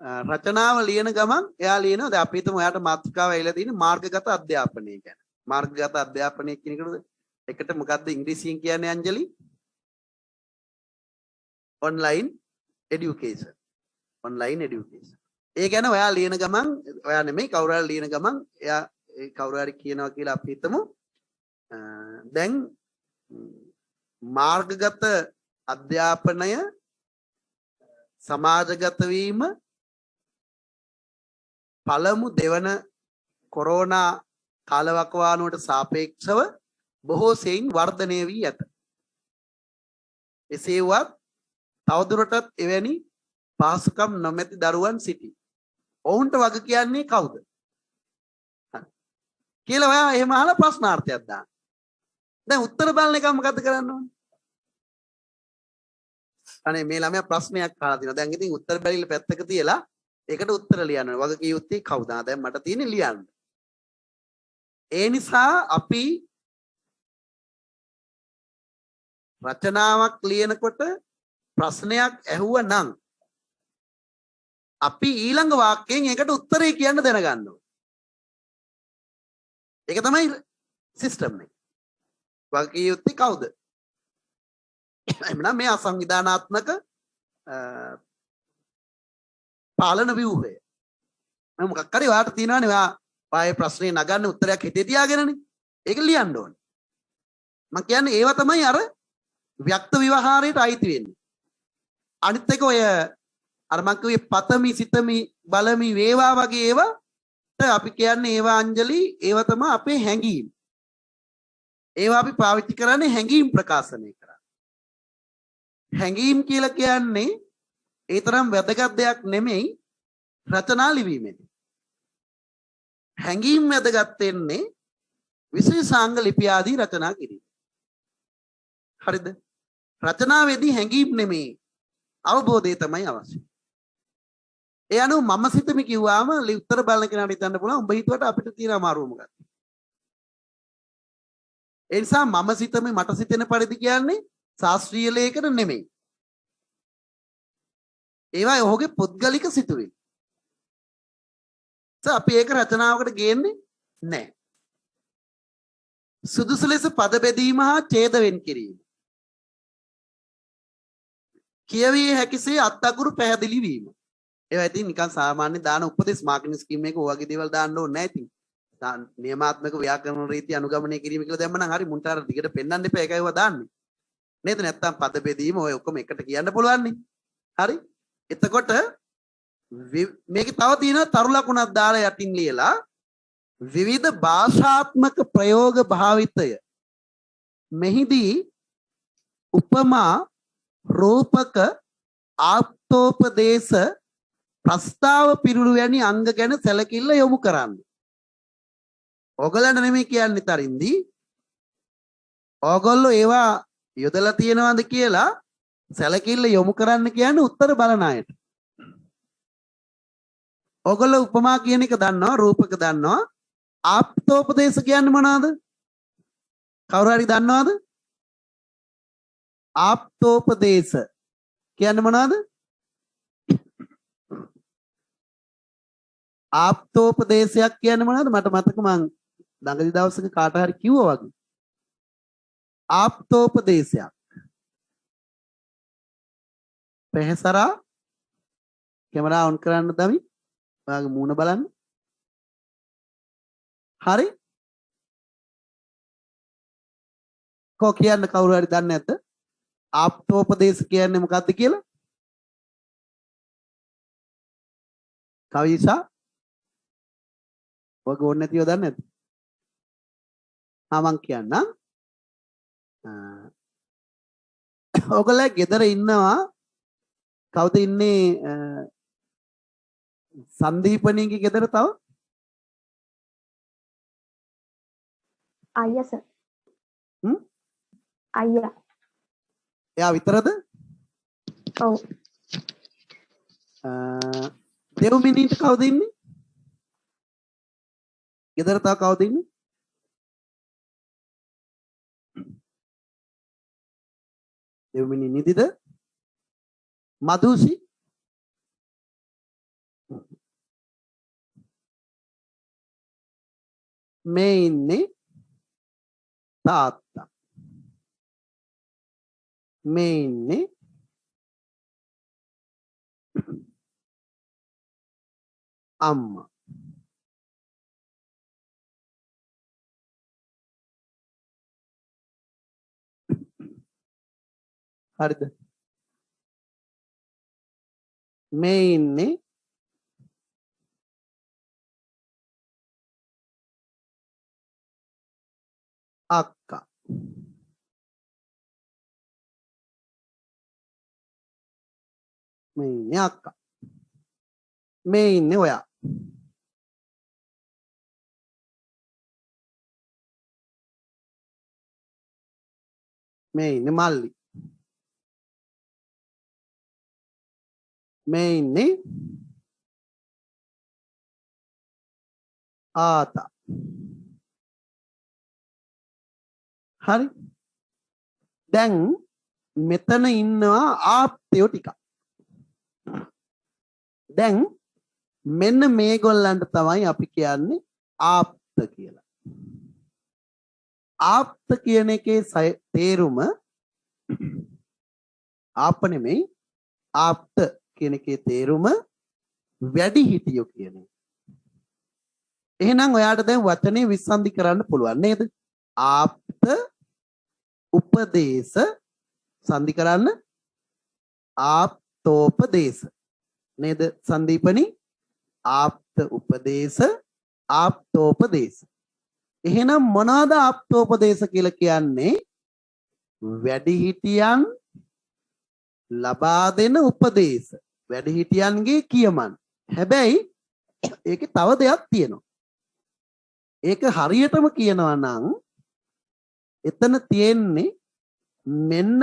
රචනාව ලියන ගමන් එයා ලියනවා දැන් අපි හිතමු එයාට මාතෘකාව ඇවිල්ලා තියෙන මාර්ගගත අධ්‍යාපනය ගැන. මාර්ගගත අධ්‍යාපනය කියන එකට මොකද්ද ඉංග්‍රීසියෙන් කියන්නේ අංජලි? online education. online education. ඒ ගැන ඔයා ලියන ගමන් ඔයා නෙමෙයි කවුරු හරි ලියන ගමන් එයා කවුරු හරි කියනවා කියලා අපි හිතමු දැන් මාර්ගගත අධ්‍යාපනය සමාජගත වීම පළමු දෙවන කොරෝනා කාලවකවානුවට සාපේක්ෂව බොහෝ සෙයින් වර්ධනය වී ඇත. එසේ වත් තවදුරටත් එවැනි පහසුකම් නොමැති දරුවන් සිටී. ඔවුන්ට වග කියන්නේ කවුද? කියලා ඔයා එහෙම අහලා ප්‍රශ්නාර්ථයක් දාන්න. දැන් උත්තර බලන එක මොකද්ද කරන්න ඕනේ? අනේ මේ ළමයා ප්‍රශ්නයක් අහලා තිනවා. දැන් ඉතින් උත්තර බැරිල පැත්තක තියලා ඒකට උත්තර ලියන්න ඕනේ. වග කිය යුත්තේ කවුද? දැන් මට තියෙන්නේ ලියන්න. ඒ නිසා අපි රචනාවක් ලියනකොට ප්‍රශ්නයක් ඇහුවා නම් අපි ඊළඟ වාක්‍යයෙන් ඒකට උත්තරේ කියන්න දැනගන්න ඕනේ. ඒක තමයි සිස්ටම් එක. වග කිය යුත්තේ කවුද? එමනම් මේ අසංවිධානාත්මක පාලන ව්‍යුහය. මම මොකක් හරි ඔයාලට තියෙනවානේ ඔයා ප්‍රශ්නේ නගන්න උත්තරයක් හිතේ තියාගෙනනේ. ඒක ලියන්න ඕනේ. මම කියන්නේ ඒවා තමයි අර ව්‍යක්ත ව්‍යවහාරයට අයිති වෙන්නේ. අනිත් එක ඔය අර මම කිව්වේ පතමි සිතමි බලමි වේවා වගේ ඒවාට අපි කියන්නේ ඒවා අංජලි ඒවා තමයි අපේ හැඟීම්. ඒවා අපි පාවිච්චි කරන්නේ හැඟීම් ප්‍රකාශනය කරන්න. හැඟීම් කියලා කියන්නේ ඒ තරම් වැදගත් දෙයක් නෙමෙයි රචනා ලිවීමේදී. හැඟීම් වැදගත් වෙන්නේ විශේෂාංග ලිපි ආදී රචනා කිරීම. හරිද? රචනාවේදී හැඟීම් නෙමෙයි අවබෝධය තමයි අවශ්‍ය. ඒ අනුව මම සිතමි කිව්වාම උත්තර බලන කෙනාට හිතන්න පුළුවන් උඹ හිතුවට අපිට තියෙන අමාරුව මොකක්ද? ඒ නිසා මම සිතමි මට සිතෙන පරිදි කියන්නේ ශාස්ත්‍රීය ලේඛන නෙමෙයි. ඒවා ඔහුගේ පුද්ගලික සිතුවිලි. අපි ඒක රචනාවකට ගේන්නේ නැහැ. සුදුසු ලෙස පද බෙදීම හා ඡේද වෙන් කිරීම. කියවිය හැකිසේ අත්අකුරු පැහැදිලි වීම. ඒවා ඉතින් නිකන් සාමාන්‍ය දාන උපදේශ මාර්කින් ස්කීම් එක ඔයගේ දේවල් දාන්න ඕනේ නැහැ ඉතින්. නියමාත්මක ව්‍යාකරණ රීති අනුගමනය කිරීම කියලා දැම්ම නම් හරි මුන්ට අර දිගට පෙන්වන්න එපා ඒකයි ඔය දාන්නේ. නේද? නැත්තම් පද බෙදීම ඔය ඔක්කොම එකට කියන්න පුළුවන් නේ. හරි? එතකොට මේකේ තව තියෙනවා තරු ලකුණක් දාලා යටින් ලියලා විවිධ භාෂාත්මක ප්‍රයෝග භාවිතය. මෙහිදී උපමා රූපක ආප්තෝපදේශ ප්‍රස්තාව පිරුළු වැනි අංග ගැන සැලකිල්ල යොමු කරන්න. ඕගලන්ට නෙමෙයි කියන්නේ තරින්දි. ඕගොල්ලෝ ඒවා යොදලා තියෙනවද කියලා සැලකිල්ල යොමු කරන්න කියන්නේ උත්තර බලන අයට. ඕගොල්ලෝ උපමා කියන එක දන්නවා, රූපක දන්නවා. ආප්තෝපදේශ කියන්නේ මොනවද? කවුරු හරි දන්නවද? ආප්තෝපදේශ කියන්නේ මොනවද? ආප්තෝපදේශයක් කියන්නේ මොනවද? මට මතක මං දඟලි දවසක කාට හරි කිව්වා වගේ. ආප්තෝපදේශයක්. පෙහසරා කැමරා ඔන් කරන්න දමි. ඔයාගේ මූණ බලන්න. හරි? කෝ කියන්න කවුරු හරි දන්නේ නැද්ද? ආප්තෝපදේශ කියන්නේ මොකක්ද කියලා? කවිසා ඔයගොල්ලෝ ඕනේ නැතිව දන්නේ නැද්ද? මං කියන්නම්. ඔයගොල්ලෝ ගෙදර ඉන්නවා කවුද ඉන්නේ සංදීපණීගේ ගෙදර තව? අයියා සර්. අයියා. එයා විතරද? ඔව්. දෙව්මිනිට කවුද ඉන්නේ? ගෙදර තව කවුද ඉන්නේ? දෙව්මිනි නිදිද? මදුසි? මේ ඉන්නේ තාත්තා. මේ ඉන්නේ අම්මා. හරිද? මේ ඉන්නේ අක්කා. මේ ඉන්නේ අක්කා. මේ ඉන්නේ ඔයා. මේ ඉන්නේ මල්ලි. මේ ඉන්නේ ආතා. හරි? දැන් මෙතන ඉන්නවා ආප්තයෝ ටිකක්. දැන් මෙන්න මේගොල්ලන්ට තමයි අපි කියන්නේ ආප්ත කියලා. ආප්ත කියන එකේ තේරුම ආප්ප නෙමෙයි ආප්ත කියන එකේ තේරුම වැඩිහිටියෝ කියන එක. එහෙනම් ඔයාට දැන් වචනේ විසන්ධි කරන්න පුළුවන් නේද? ආප්ත උපදේශ සංධි කරන්න ආප්තෝපදේශ නේද සංදීපනි? ආප්ත උපදේශ ආප්තෝපදේශ. එහෙනම් මොනවාද ආප්තෝපදේශ කියලා කියන්නේ? වැඩිහිටියන් ලබා දෙන උපදේශ වැඩිහිටියන්ගේ කියමන්. හැබැයි ඒකේ තව දෙයක් තියෙනවා. ඒක හරියටම කියනවා නම් එතන තියෙන්නේ මෙන්න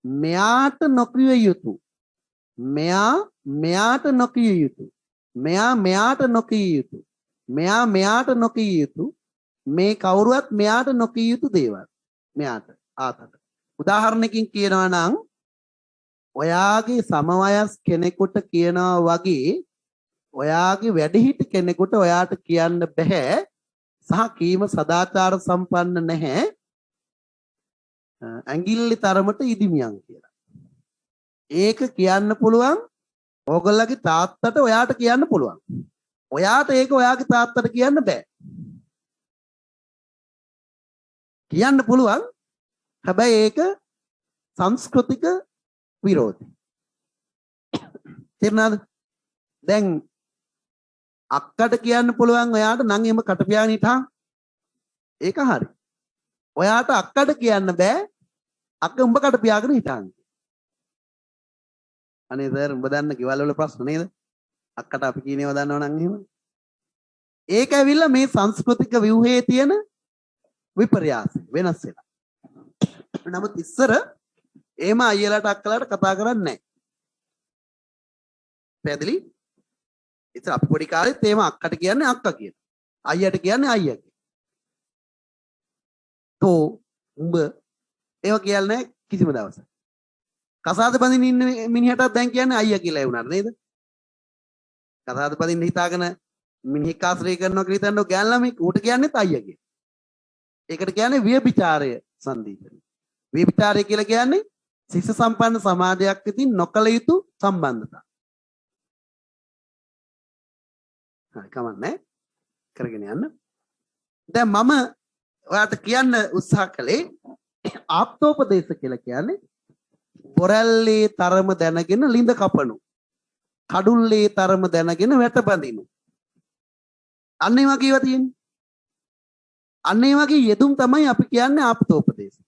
මෙයාට නොකිය යුතු. මෙයාට නොකිය යුතු. මෙයාට නොකිය යුතු. මෙයාට නොකිය යුතු. මේ කවුරුවත් මෙයාට නොකිය යුතු දේවල්. මෙයාට ආතට. උදාහරණයකින් කියනවා නම් ඔයාගේ සමවයස් කෙනෙකුට කියනවා වගේ ඔයාගේ වැඩිහිටි කෙනෙකුට ඔයාට කියන්න බෑ සහ කීම සදාචාර සම්පන්න නැහැ ඇඟිල්ලේ තරමට ඉදිමියන් කියලා. ඒක කියන්න පුළුවන් ඕගොල්ලගේ තාත්තට ඔයාට කියන්න පුළුවන්. ඔයාට ඒක ඔයාගේ තාත්තට කියන්න බෑ. කියන්න පුළුවන්. හැබැයි ඒක සංස්කෘතික විරෝධී. තේරුණාද? දැන් අක්කට කියන්න පුළුවන් ඔයාට නම් එම කටපියාගෙන හිටහන්. ඒක හරි. ඔයාට අක්කට කියන්න බෑ අක්ක උඹ කටපියාගෙන හිටහන්. අනේ සර් උඹ දන්න ගෙවල් වල ප්‍රශ්න නේද? අක්කට අපි කියනේව දන්නව නම් එහෙම. ඒක ඇවිල්ලා මේ සංස්කෘතික ව්‍යුහයේ තියෙන විපර්යාසය වෙනස් වෙලා. නමුත් ඉස්සර එහෙම අයියලාට අක්කලාට කතා කරන්නේ නැහැ. පැහැදිලි? ඉතින් අපි පොඩි කාලෙත් එහෙම අක්කට කියන්නේ අක්කා කියලා. අයියට කියන්නේ අයියා කියලා. තෝ උඹ ඒව කියන්නේ නැහැ කිසිම දවසක. කසාද බඳින්න ඉන්න මිනිහටත් දැන් කියන්නේ අයියා කියලා ඒ වුණාට නේද? කසාද බඳින්න හිතාගෙන මිනිහෙක් ආශ්‍රය කරනවා කියලා හිතන්නෝ ගෑන් ළමෙක් ඌට කියන්නේත් අයියා කියලා. ඒකට කියන්නේ ව්‍යභිචාරය සන්දීපනි. ව්‍යභිචාරය කියලා කියන්නේ ශිෂ්‍ය සම්පන්න සමාජයක් ඉදින් නොකල යුතු සම්බන්ධතා. හරි කමන්නේ කරගෙන යන්න. දැන් මම ඔයාලට කියන්න උත්සාහ කළේ ආප්තෝපදේශ කියලා කියන්නේ පොරැල්ලේ තරම දැනගෙන ලිඳ කපනු. කඩුල්ලේ තරම දැනගෙන වැට බඳිනු. අන්න ඒ වගේ ඒවා තියෙන්නේ. අන්න ඒ වගේ යෙදුම් තමයි අපි කියන්නේ ආප්තෝපදේශ.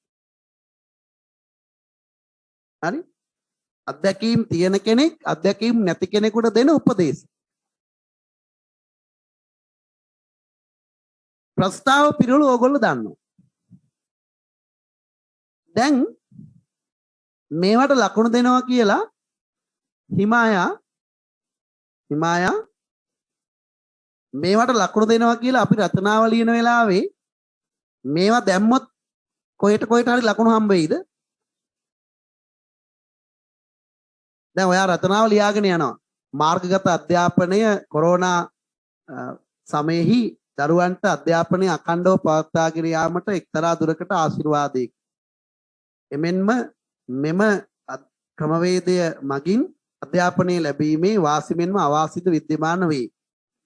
හරි? අත්දැකීම් තියෙන කෙනෙක් අත්දැකීම් නැති කෙනෙකුට දෙන උපදේශ. ප්‍රස්තාව පිළිවෙල ඕගොල්ලෝ දන්නවා. දැන් මේවට ලකුණු දෙනවා කියලා හිමායා මේවට ලකුණු දෙනවා කියලා අපි රචනාව ලියන වෙලාවේ මේවා දැම්මොත් කොහෙට හරි ලකුණු හම්බ වෙයිද? දැන් ඔයා රචනාව ලියාගෙන යනවා. මාර්ගගත අධ්‍යාපනය කොරෝනා සමයේහි දරුවන්ට අධ්‍යාපනය අඛණ්ඩව පවත්වාගෙන යාමට එක්තරා දුරකට ආශිර්වාදයක්. එමෙන්ම මෙම ක්‍රමවේදය මගින් අධ්‍යාපනය ලැබීමේ වාසිමෙන්ම අවාසිද විද්‍යමාන වේ.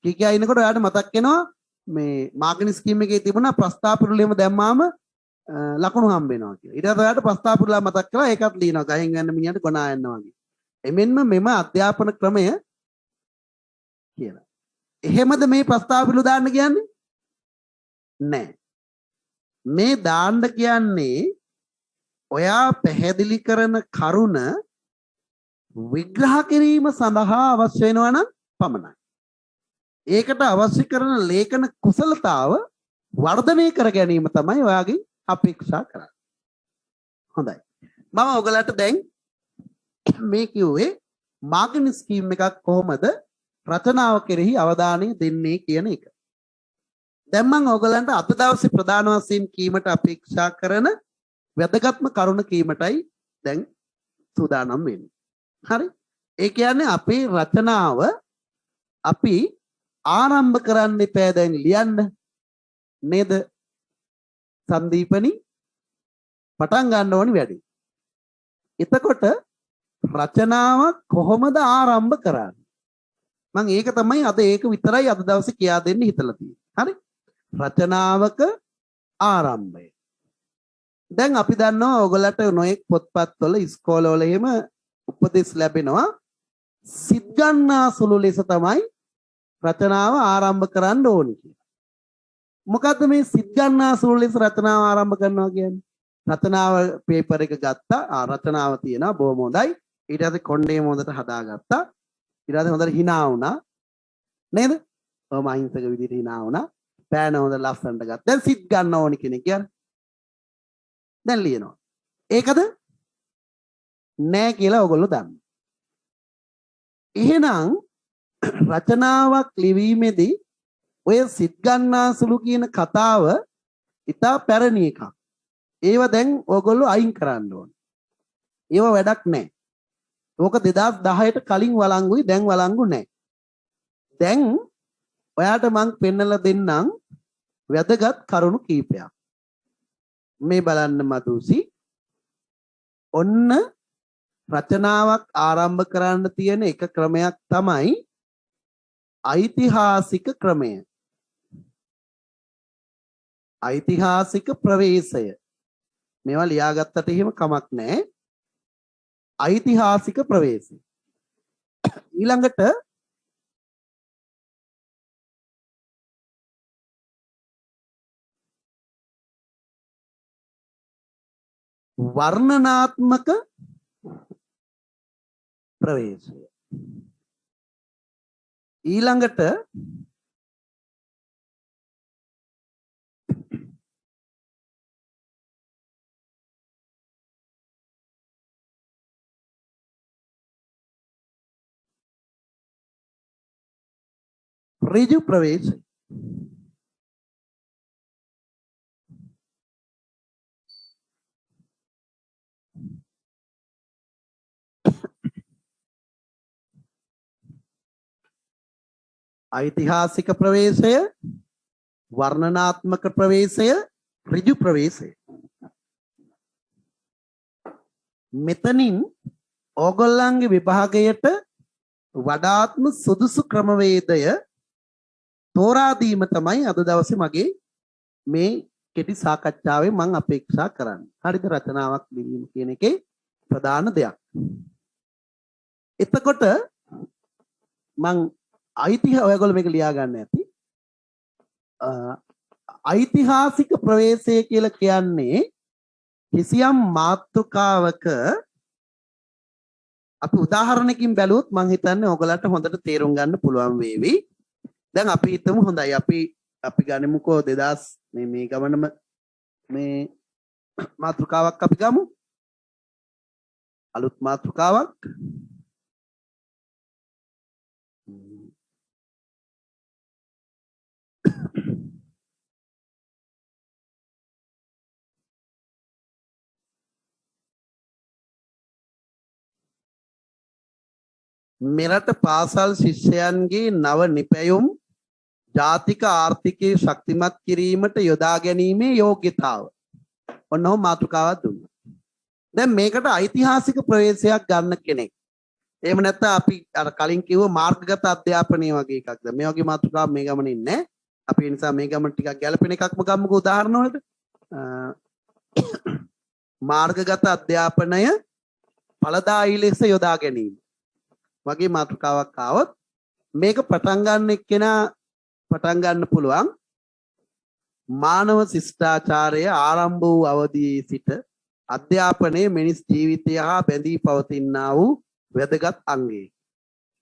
කීකියා ඉන්නකොට ඔයාලට මතක් වෙනවා මේ මාගනි ස්කීම් එකේ තිබුණා ප්‍රස්තාව පිරුලෙම දැම්මාම ලකුණු හම්බ වෙනවා කියලා. ඊට පස්සේ ඔයාලට ප්‍රස්තාව පිරුලා මතක් කළා ඒකත් ලියනවා ගහෙන් යන මිනිහට ගොනා යනවා වගේ. එමෙන්ම මෙම අධ්‍යාපන ක්‍රමය කියලා. එහෙමද මේ ප්‍රස්තාව පිළි දාන්න කියන්නේ? නෑ. මේ දාන්න කියන්නේ ඔයා පැහැදිලි කරන කරුණ විග්‍රහ කිරීම සඳහා අවශ්‍ය වෙනවා නම් පමණයි. ඒකට අවශ්‍ය කරන ලේඛන කුසලතාව වර්ධනය කර ගැනීම තමයි ඔයාගේ අපේක්ෂා කරන්නේ. හොඳයි. මම ඔයගලට දැන් මේ කිව්වේ මාගනි ස්කීම් එකක් කොහොමද රචනාව කෙරෙහි අවධානය දෙන්නේ කියන එක. දැන් මම ඔයගලන්ට අද දවසේ ප්‍රධාන වශයෙන් කීමට අපේක්ෂා කරන වැදගත්ම කරුණ කීමටයි දැන් සූදානම් වෙන්නේ. හරි? ඒ කියන්නේ අපේ රචනාව අපි ආරම්භ කරන්න එපා දැන් ලියන්න. නේද? සන්දීපනි පටන් ගන්න ඕනි වැඩි. එතකොට රචනාව කොහොමද ආරම්භ කරන්නේ? මම ඒක තමයි අද ඒක විතරයි අද දවසේ කියා දෙන්න හිතලා තියෙන්නේ. හරි? රචනාවක ආරම්භය. දැන් අපි දන්නවා ඔයගලට නොයෙක් පොත්පත්වල ඉස්කෝලවල එහෙම උපදෙස් ලැබෙනවා සිත් ගන්නා සුළු ලෙස තමයි රචනාව ආරම්භ කරන්න ඕනේ කියලා. මොකද්ද මේ සිත් ගන්නා සුළු ලෙස රචනාව ආරම්භ කරනවා කියන්නේ? රචනාව පේපර් එක ගත්තා. රචනාව තියෙනවා බොහොම හොඳයි. ඊට පස්සේ කොණ්ඩේම හොඳට හදාගත්තා. ඊට පස්සේ හොඳට hina වුණා. නේද? ඔහොම අහිංසක විදිහට hina වුණා. පෑන හොඳ ලස්සනට ගත්තා. දැන් සිත් ගන්න ඕනි කෙනෙක් කියන්නේ. දැන් ලියනවා. ඒකද? නෑ කියලා ඔයගොල්ලෝ දන්නවා. එහෙනම් රචනාවක් ලිවීමේදී ඔය සිත් ගන්නාසුළු කියන කතාව ඉතා පැරණි එකක්. ඒව දැන් ඔයගොල්ලෝ අයින් කරන්න ඕන. ඒව වැඩක් නැහැ. ඕක 2010ට කලින් වළංගුයි දැන් වළංගු නැහැ. දැන් ඔයාට මං පෙන්නලා දෙන්නම් වැදගත් කරුණු කීපයක්. මේ බලන්න මදුසි. ඔන්න රචනාවක් ආරම්භ කරන්න තියෙන එක ක්‍රමයක් තමයි ඓතිහාසික ක්‍රමය. ඓතිහාසික ප්‍රවේශය. මේවා ලියාගත්තට එහෙම කමක් නැහැ. ඓතිහාසික ප්‍රවේශය. ඊළඟට වර්ණනාත්මක ප්‍රවේශය. ඊළඟට ඍජු ප්‍රවේශය. ඓතිහාසික ප්‍රවේශය, වර්ණනාත්මක ප්‍රවේශය, ඍජු ප්‍රවේශය. මෙතනින් ඕගොල්ලන්ගේ විභාගයට වඩාත්ම සුදුසු ක්‍රමවේදය තෝරා දීම තමයි අද දවසේ මගේ මේ කෙටි සාකච්ඡාවේ මම අපේක්ෂා කරන්නේ. හරිද? රචනාවක් ලිවීම කියන එකේ ප්‍රධාන දෙයක්. එතකොට මම ඔයගොල්ලෝ මේක ලියා ගන්න ඇති. ඓතිහාසික ප්‍රවේශය කියලා කියන්නේ කිසියම් මාතෘකාවක අපි උදාහරණකින් බැලුවොත් මම හිතන්නේ ඔයගලන්ට හොඳට තේරුම් ගන්න පුළුවන් වේවි. දැන් අපි හිතමු හොඳයි අපි ගනිමුකෝ 2000 මේ ගමනම මේ මාතෘකාවක් අපි ගමු. අලුත් මාතෘකාවක්. මෙරට පාසල් ශිෂ්‍යයන්ගේ නව නිපැයුම් ජාතික ආර්ථිකයේ ශක්තිමත් කිරීමට යොදා ගැනීමේ යෝග්‍යතාව. ඔන්නෝම මාතෘකාවක් දුන්නා. දැන් මේකට ඓතිහාසික ප්‍රවේශයක් ගන්න කෙනෙක්. එහෙම නැත්නම් අපි අර කලින් කිව්ව මාර්ගගත අධ්‍යාපනය වගේ එකක්ද? මේ වගේ මාතෘකාවක් මේ ගමනේ නැහැ. අපි ඒ නිසා මේ ගමන ටිකක් ගැළපෙන එකක්ම ගමුකෝ උදාහරණ වලට. මාර්ගගත අධ්‍යාපනය ඵලදායී ලෙස යොදා ගැනීම. වගේ මාතෘකාවක් ආවොත් මේක පටන් ගන්න එක්කෙනා පටන් ගන්න පුළුවන් මානව ශිෂ්ටාචාරය ආරම්භ වූ අවදියේ සිට අධ්‍යාපනයේ මිනිස් ජීවිතය හා බැඳී පවතිනා වූ වැදගත් අංගයකි.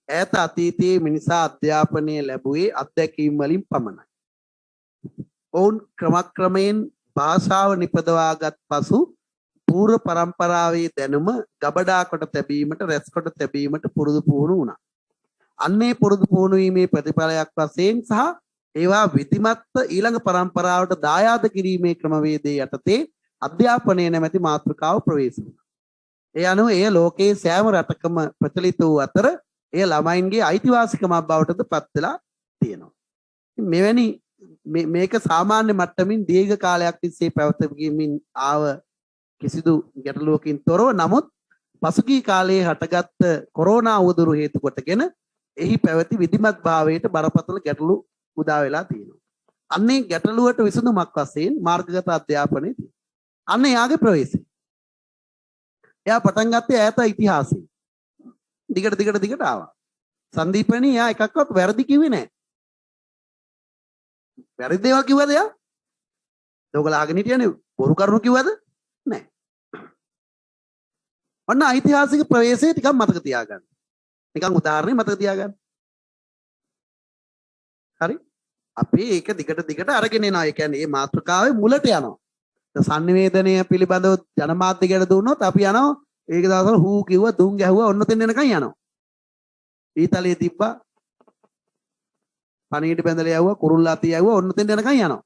ඈත අතීතයේ මිනිසා අධ්‍යාපනය ලැබුවේ අත්දැකීම් වලින් පමණයි. ඔවුන් ක්‍රමක්‍රමයෙන් භාෂාව නිපදවාගත් පසු පූර්ව පරම්පරාවේ දැනුම ගබඩා කොට තැබීමට රැස් කොට තැබීමට පුරුදු පුහුණු වුණා. අන්නේ පුරුදු පුහුණු වීමේ ප්‍රතිඵලයක් වශයෙන් සහ ඒවා විධිමත්ව ඊළඟ පරම්පරාවට දායාද කිරීමේ ක්‍රමවේදයේ යටතේ අධ්‍යාපනය නැමැති මාතෘකාව ප්‍රවේශ වුණා. ඒ අනුව එය ලෝකයේ සෑම රටකම ප්‍රචලිත වූ අතර එය ළමයින්ගේ අයිතිවාසිකමක් බවට පත් වෙලා තියෙනවා. මෙවැනි මේක සාමාන්‍ය මට්ටමින් දීර්ඝ කාලයක් තිස්සේ පැවතීමින් ආව කිසිදු ගැටලුවකින් තොරව නමුත් පසුගිය කාලයේ හටගත් කොරෝනා උවදුරු හේතු කොටගෙන එහි පැවති විධිමත් භාවයට බරපතල ගැටලු උදා වෙලා තියෙනවා. අන්නේ ගැටලුවට විසඳුමක් වශයෙන් මාර්ගගත අධ්‍යාපනයේ තියෙනවා. අන්න එයාගේ ප්‍රවේශය. එයා පටන් ගත්තේ ඈත ඉතිහාසයෙන්. දිගට ආවා. සංදීපණී එයා එකක්වත් වැරදි කිව්වේ නැහැ. වැරදි දේවල් කිව්වද එයා? ඔයගොල්ලෝ අහගෙන හිටියනේ බොරු කරුණු කිව්වද? නැහැ. ඔන්න ඓතිහාසික ප්‍රවේශය ටිකක් මතක තියාගන්න. නිකන් උදාහරණයක් මතක තියාගන්න. හරි? අපි ඒක දිගට අරගෙන යනවා. ඒ කියන්නේ මේ මාතෘකාවේ මුලට යනවා. සංනිවේදනය පිළිබඳව ජනමාධ්‍ය ගැන දුන්නොත් අපි යනවා ඒක දවසවල හූ කිව්වා දුම් ගැහුවා ඔන්න තෙන් එනකන් යනවා. ඊතලයේ තිබ්බා පණීඩ බැඳලා යවුවා කුරුල්ලා අතිය යවුවා ඔන්න තෙන් එනකන් යනවා.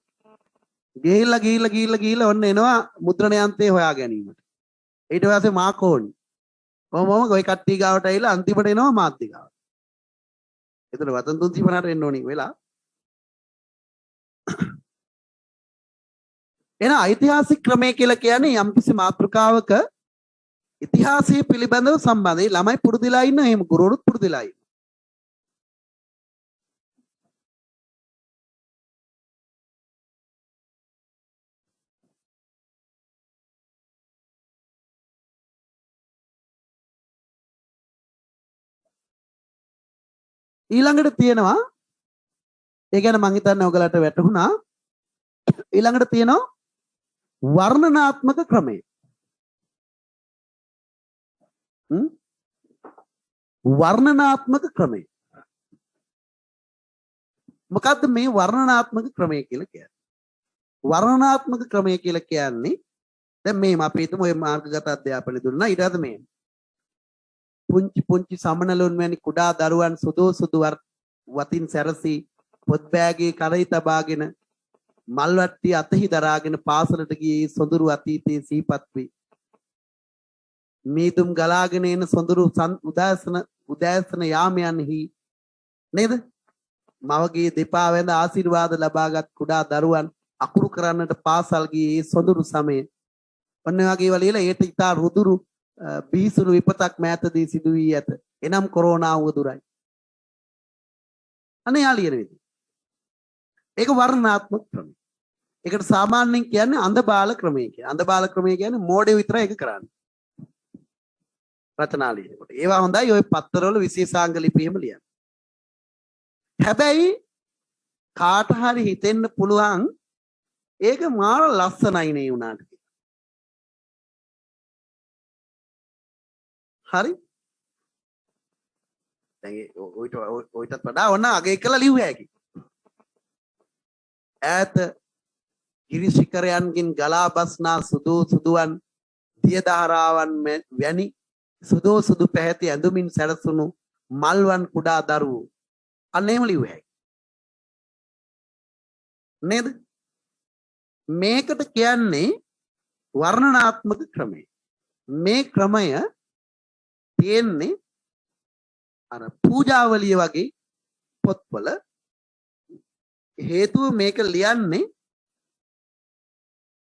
ගිහිල්ලා ඔන්න එනවා මුද්‍රණ යන්ත්‍රය හොයා ගැනීමට. ඊට පස්සේ මාකෝන් කොහොමම ඔය කට්ටිය ගාවට ඇවිල්ලා අන්තිමට එනවා මාධ්‍ය ගාවට. එතන වතන් 350ට එන්න ඕනි වෙලා. එන ඓතිහාසික ක්‍රමය කියලා කියන්නේ යම්කිසි මාතෘකාවක ඉතිහාසය පිළිබඳව සම්බන්ධයි ළමයි පුරුදුලා ඉන්න එහෙම ගුරුවරුත් පුරුදුලා ඉන්න. ඊළඟට තියෙනවා ඒ ගැන මං හිතන්නේ ඔයගලට වැටහුණා ඊළඟට තියෙනවා වර්ණනාත්මක ක්‍රමය. වර්ණනාත්මක ක්‍රමය. මොකද්ද මේ වර්ණනාත්මක ක්‍රමය කියලා කියන්නේ? වර්ණනාත්මක ක්‍රමය කියලා කියන්නේ දැන් මේ අපි හිතමු ඔය මාර්ගගත අධ්‍යාපනය දුන්නා ඊට පස්සේ මේ පුංචි සමනලුන් වැනි කුඩා දරුවන් සුදු වතින් සැරසී පොත් බෑගේ කරේ තබාගෙන මල්වට්ටිය අතෙහි දරාගෙන පාසලට ගියේ සොඳුරු අතීතයේ සිහිපත් වී මීදුම් ගලාගෙන එන සොඳුරු උදෑසන යාමයන්හි නේද මවගේ දෙපා වැඳ ආශිර්වාද ලබාගත් කුඩා දරුවන් අකුරු කරන්නට පාසල් ගියේ සොඳුරු සමය ඔන්න වගේ වලියලා ඒට ඉතා රුදුරු බිහිසුණු විපතක් මෑතදී සිදු වී ඇත. එනම් කොරෝනා උවදුරයි. අනේ යාලියන විදිහ. ඒක වර්ණනාත්මක ක්‍රමය. ඒකට සාමාන්‍යයෙන් කියන්නේ අන්ධබාල ක්‍රමය කියලා. අන්ධබාල ක්‍රමය කියන්නේ මෝඩයෝ විතරයි ඒක කරන්නේ. රචනා ලියනකොට. ඒවා හොඳයි ඔය පත්තරවල විශේෂාංග ලිපියෙම ලියන්න. හැබැයි කාට හරි හිතෙන්න පුළුවන් ඒක මාර ලස්සනයි නේ උනාට. හරි? දැන් ඔයිටත් වඩා ඔන්න අගය කළා ලිව්ව හැකි. ඈත ගිරිශිඛරයන්ගෙන් ගලා බස්නා සුදුවන් දිය ධාරාවන් වැනි සුදු පැහැති ඇඳුමින් සැරසුණු මල්වන් කුඩා දරුවෝ අන්නේම ලිව්ව හැකි. නේද? මේකට කියන්නේ වර්ණනාත්මක ක්‍රමය. මේ ක්‍රමය තියෙන්නේ අර පූජාවලිය වගේ පොත්වල හේතුව මේක ලියන්නේ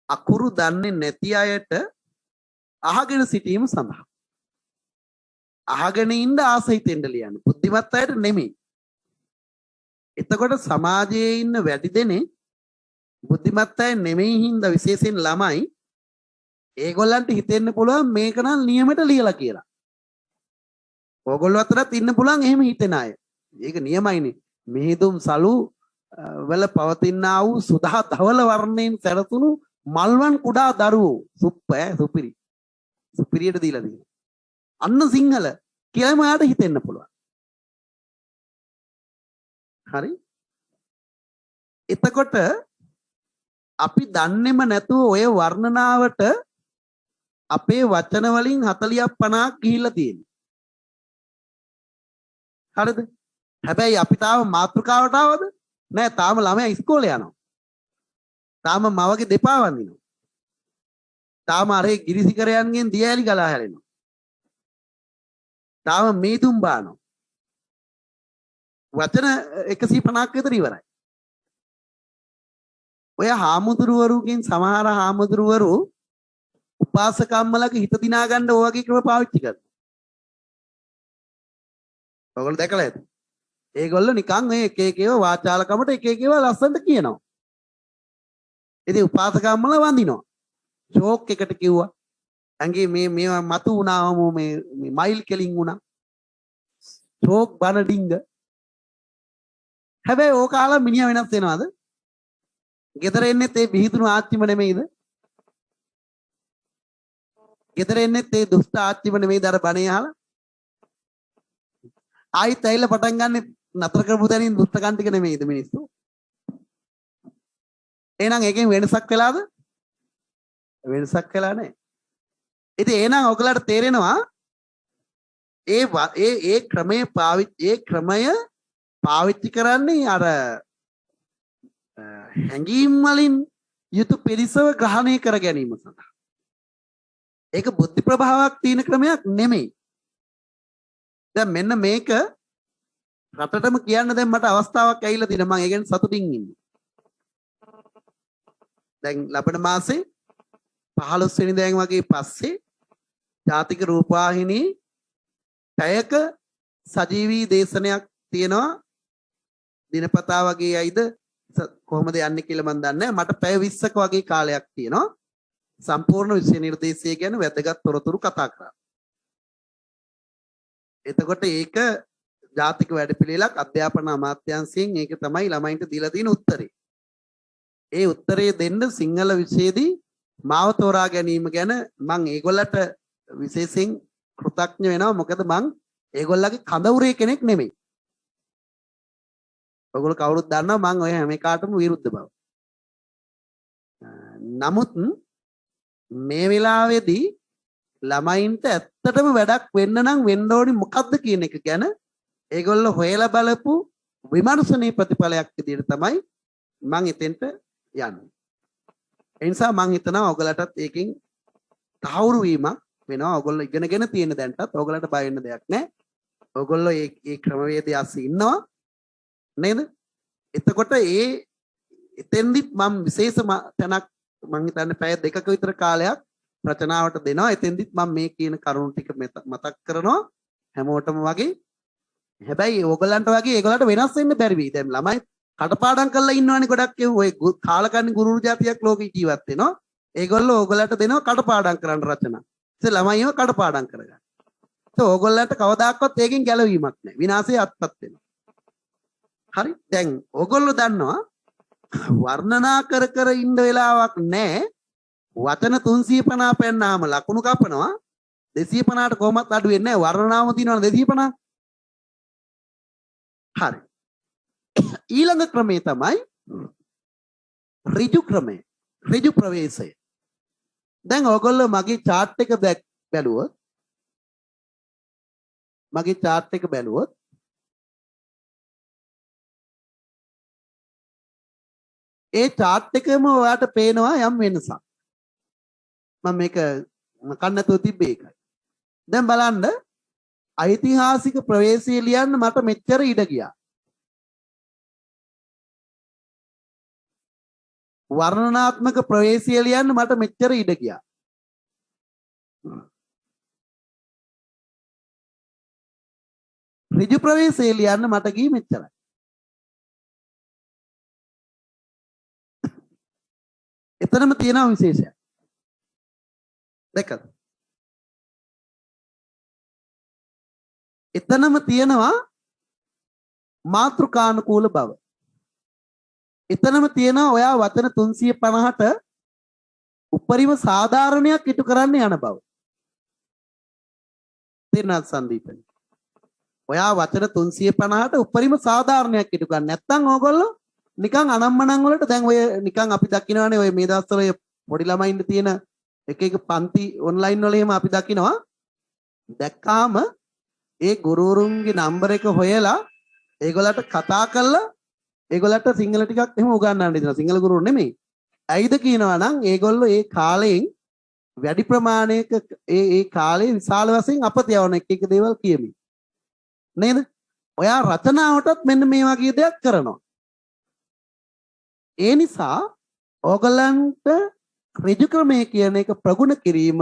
අකුරු දන්නේ නැති අයට අහගෙන සිටීම සඳහා. අහගෙන ඉන්න ආස හිතෙන්ද ලියන්නේ. බුද්ධිමත් අයට නෙමෙයි. එතකොට සමාජයේ ඉන්න වැඩි දෙනෙක් බුද්ධිමත් අය නෙමෙයි හින්දා විශේෂයෙන් ළමයි ඒගොල්ලන්ට හිතෙන්න පුළුවන් මේක නම් නියමයට ලියලා කියලා. ඕගොල්ලෝ අතරත් ඉන්න පුළුවන් එහෙම හිතෙන අය. ඒක නියමයිනේ. මිහිඳුම් සලු වල පවතිනා වූ සුදා ධවල වර්ණයෙන් සැරසුණු මල්වන් කුඩා දරුවෝ සුපිරියට දීලා තියෙනවා. අන්න සිංහල කියලාම ආට හිතෙන්න පුළුවන්. හරි? එතකොට අපි දන්නේම නැතුව ඔය වර්ණනාවට අපේ වචන වලින් 40ක් 50ක් ගිහිල්ලා තියෙනවා. හරිද? හැබැයි අපි තාම මාතෘකාවට ආවද? නෑ තාම ළමයා ඉස්කෝලේ යනවා. තාම මවගේ දෙපා වඳිනවා. තාම අරේ ගිරිසිකරයන්ගෙන් දියඇලි ගලා හැලෙනවා. තාම මීදුම් බානවා. වචන 150ක් විතර ඉවරයි. ඔය හාමුදුරුවරුගෙන් සමහර හාමුදුරුවරු උපාසකම්මලගේ හිත දිනා ගන්න ඔය වගේ ක්‍රම පාවිච්චි කරනවා. ඔයගොල්ලෝ දැකලා ඇති. ඒගොල්ලෝ නිකන් ඔය එක එක ඒවා වාචාලකමට එක එක ඒවා ලස්සනට කියනවා. ඉතින් උපාසකම්මල වඳිනවා. ෂෝක් එකට කිව්වා. ඇඟේ මේවා මතු වුණාම මේ මයිල් කෙලින් වුණා. ෂෝක් බන ඩිංග. හැබැයි ඕක අහලා මිනිහා වෙනස් වෙනවද? ගෙදර එන්නේ ඒ බිහිදුණු ආච්චිම නෙමෙයිද? ගෙදර එන්නේ තේ දුෂ්ට ආච්චිම නෙමෙයි දර බණේ අහලා. ආයිත් ඇවිල්ලා පටන් ගන්න නතර කරපු තැනින් දුෂ්ටකම් ටික නෙමෙයිද මිනිස්සු. එහෙනම් ඒකෙන් වෙනසක් වෙලාද? වෙනසක් වෙලා නැහැ. ඉතින් එහෙනම් ඔයගලට තේරෙනවා ඒ ක්‍රමය පාවිච්චි කරන්නේ අර හැඟීම් වලින් යුතු පිරිසව ග්‍රහණය කර ගැනීම සඳහා. ඒක බුද්ධි ප්‍රභාවයක් තියෙන ක්‍රමයක් නෙමෙයි. දැන් මෙන්න මේක රටටම කියන්න දැන් මට අවස්ථාවක් ඇවිල්ලා තියෙනවා. මම ඒ ගැන සතුටින් ඉන්නේ. දැන් ලබන මාසේ 15 වෙනිදාන් වගේ පස්සේ ජාතික රූපවාහිනී පැයක සජීවී දේශනයක් තියෙනවා. දිනපතා වගේ ඇයිද කොහොමද යන්නේ කියලා මම දන්නේ නැහැ. මට පැය 20ක වගේ කාලයක් තියෙනවා. සම්පූර්ණ විෂය නිර්දේශය ගැන වැදගත් තොරතුරු කතා කරා. එතකොට ඒක ජාතික වැඩපිළිවෙලක් අධ්‍යාපන අමාත්‍යාංශයෙන් ඒක තමයි ළමයින්ට දීලා තියෙන උත්තරේ. ඒ උත්තරේ දෙන්න සිංහල විෂයේදී මාව තෝරා ගැනීම ගැන මම ඒගොල්ලන්ට විශේෂයෙන් කෘතඥ වෙනවා. මොකද මම ඒගොල්ලන්ගේ කඳවුරේ කෙනෙක් නෙමෙයි. ඔයගොල්ලෝ කවුරුත් දන්නවා මම ඔය හැම එකටම විරුද්ධ බව. නමුත් මේ වෙලාවේදී ළමයින්ට ඇත්තටම වැඩක් වෙන්න නම් වෙන්න ඕනි මොකද්ද කියන එක ගැන ඒගොල්ලෝ හොයලා බලපු විමර්ශනීය ප්‍රතිඵලයක් විදිහට තමයි මම එතෙන්ට යන්නේ. ඒ නිසා මම හිතනවා ඔයගලටත් ඒකෙන් තහවුරු වීමක් වෙනවා. ඔයගොල්ලෝ ඉගෙනගෙන තියෙන දැන්ටත් ඔයගලට බය වෙන්න දෙයක් නැහැ. ඔයගොල්ලෝ මේ ක්‍රමවේදය ASCII ඉන්නවා නේද? එතකොට එතෙන්දි මම විශේෂ තැනක් මම හිතන්නේ පැය දෙකක විතර කාලයක් රචනාවට දෙනවා. එතෙන්දිත් මම මේ කියන කරුණු ටික මතක් කරනවා හැමෝටම වගේ. හැබැයි ඕගලන්ට වගේ ඒගොල්ලන්ට වෙනස් වෙන්න බැරි වෙයි. දැන් ළමයි කටපාඩම් කරලා ඉන්නවනේ ගොඩක් ඔය කාලකන්ණි ගුරු ජාතියක් ලෝකෙ ජීවත් වෙනවා. ඒගොල්ලෝ ඕගලන්ට දෙනවා කටපාඩම් කරන්න රචනා. ඉතින් ළමයිව කටපාඩම් කරගන්න. ඒක ඕගොල්ලන්ට කවදාකවත් ඒකෙන් ගැලවීමක් නැහැ. විනාශය අත්පත් වෙනවා. හරි? දැන් ඕගොල්ලෝ දන්නවා වර්ණනා කර කර ඉන්න වෙලාවක් නැහැ. වචන 350 පෙන්නාම ලකුණු කපනවා. 250ට කොහොමත් අඩු වෙන්නේ නැහැ. වර්ණනාම තියෙනවනේ 250. හරි. ඊළඟ ක්‍රමය තමයි ඍජු ක්‍රමය. ඍජු ප්‍රවේශය. දැන් ඔයගොල්ලෝ මගේ chart එක බැලුවොත් ඒ chart එකම ඔයාට පේනවා යම් වෙනසක්. මම මේක කන්නතෝ තිබ්බේ ඒකයි. දැන් බලන්න ඓතිහාසික ප්‍රවේශය ලියන්න මට මෙච්චර ඉඩ ගියා. වර්ණනාත්මක ප්‍රවේශය ලියන්න මට මෙච්චර ඉඩ ගියා. ඍජු ප්‍රවේශය ලියන්න මට ගියේ මෙච්චරයි. එතනම තියෙනවා විශේෂයක්. දැක්කද? එතනම තියෙනවා මාතෘකානුකූල බව. එතනම තියෙනවා ඔයා වචන 350ට උපරිම සාධාරණයක් ඉටු කරන්න යන බව. තේරුණාද සංදීපනි? ඔයා වචන 350ට උපරිම සාධාරණයක් ඉටු ගන්න නැත්නම් ඕගොල්ලෝ නිකන් අනම්මනම් වලට දැන් ඔය නිකන් අපි දකින්නවානේ ඔය මේ දවස්වල ඔය පොඩි ළමයින්ට තියෙන එක එක පන්ති ඔන්ලයින් වල එහෙම අපි දකින්නවා. දැක්කාම ඒ ගුරුවරුන්ගේ නම්බර එක හොයලා ඒගොල්ලන්ට කතා කරලා ඒගොල්ලන්ට සිංහල ටිකක් එහෙම උගන්වන්න දෙනවා. සිංහල ගුරුවරු නෙමෙයි. ඇයිද කියනවා නම් ඒගොල්ලෝ ඒ කාලයෙන් වැඩි ප්‍රමාණයක ඒ කාලේ විශාල වශයෙන් අපත යවන එක දේවල් කියමින්. නේද? ඔයා රචනාවටත් මෙන්න මේ වගේ දෙයක් කරනවා. ඒ නිසා ඕගලන්ට ඍජු ක්‍රමය කියන එක ප්‍රගුණ කිරීම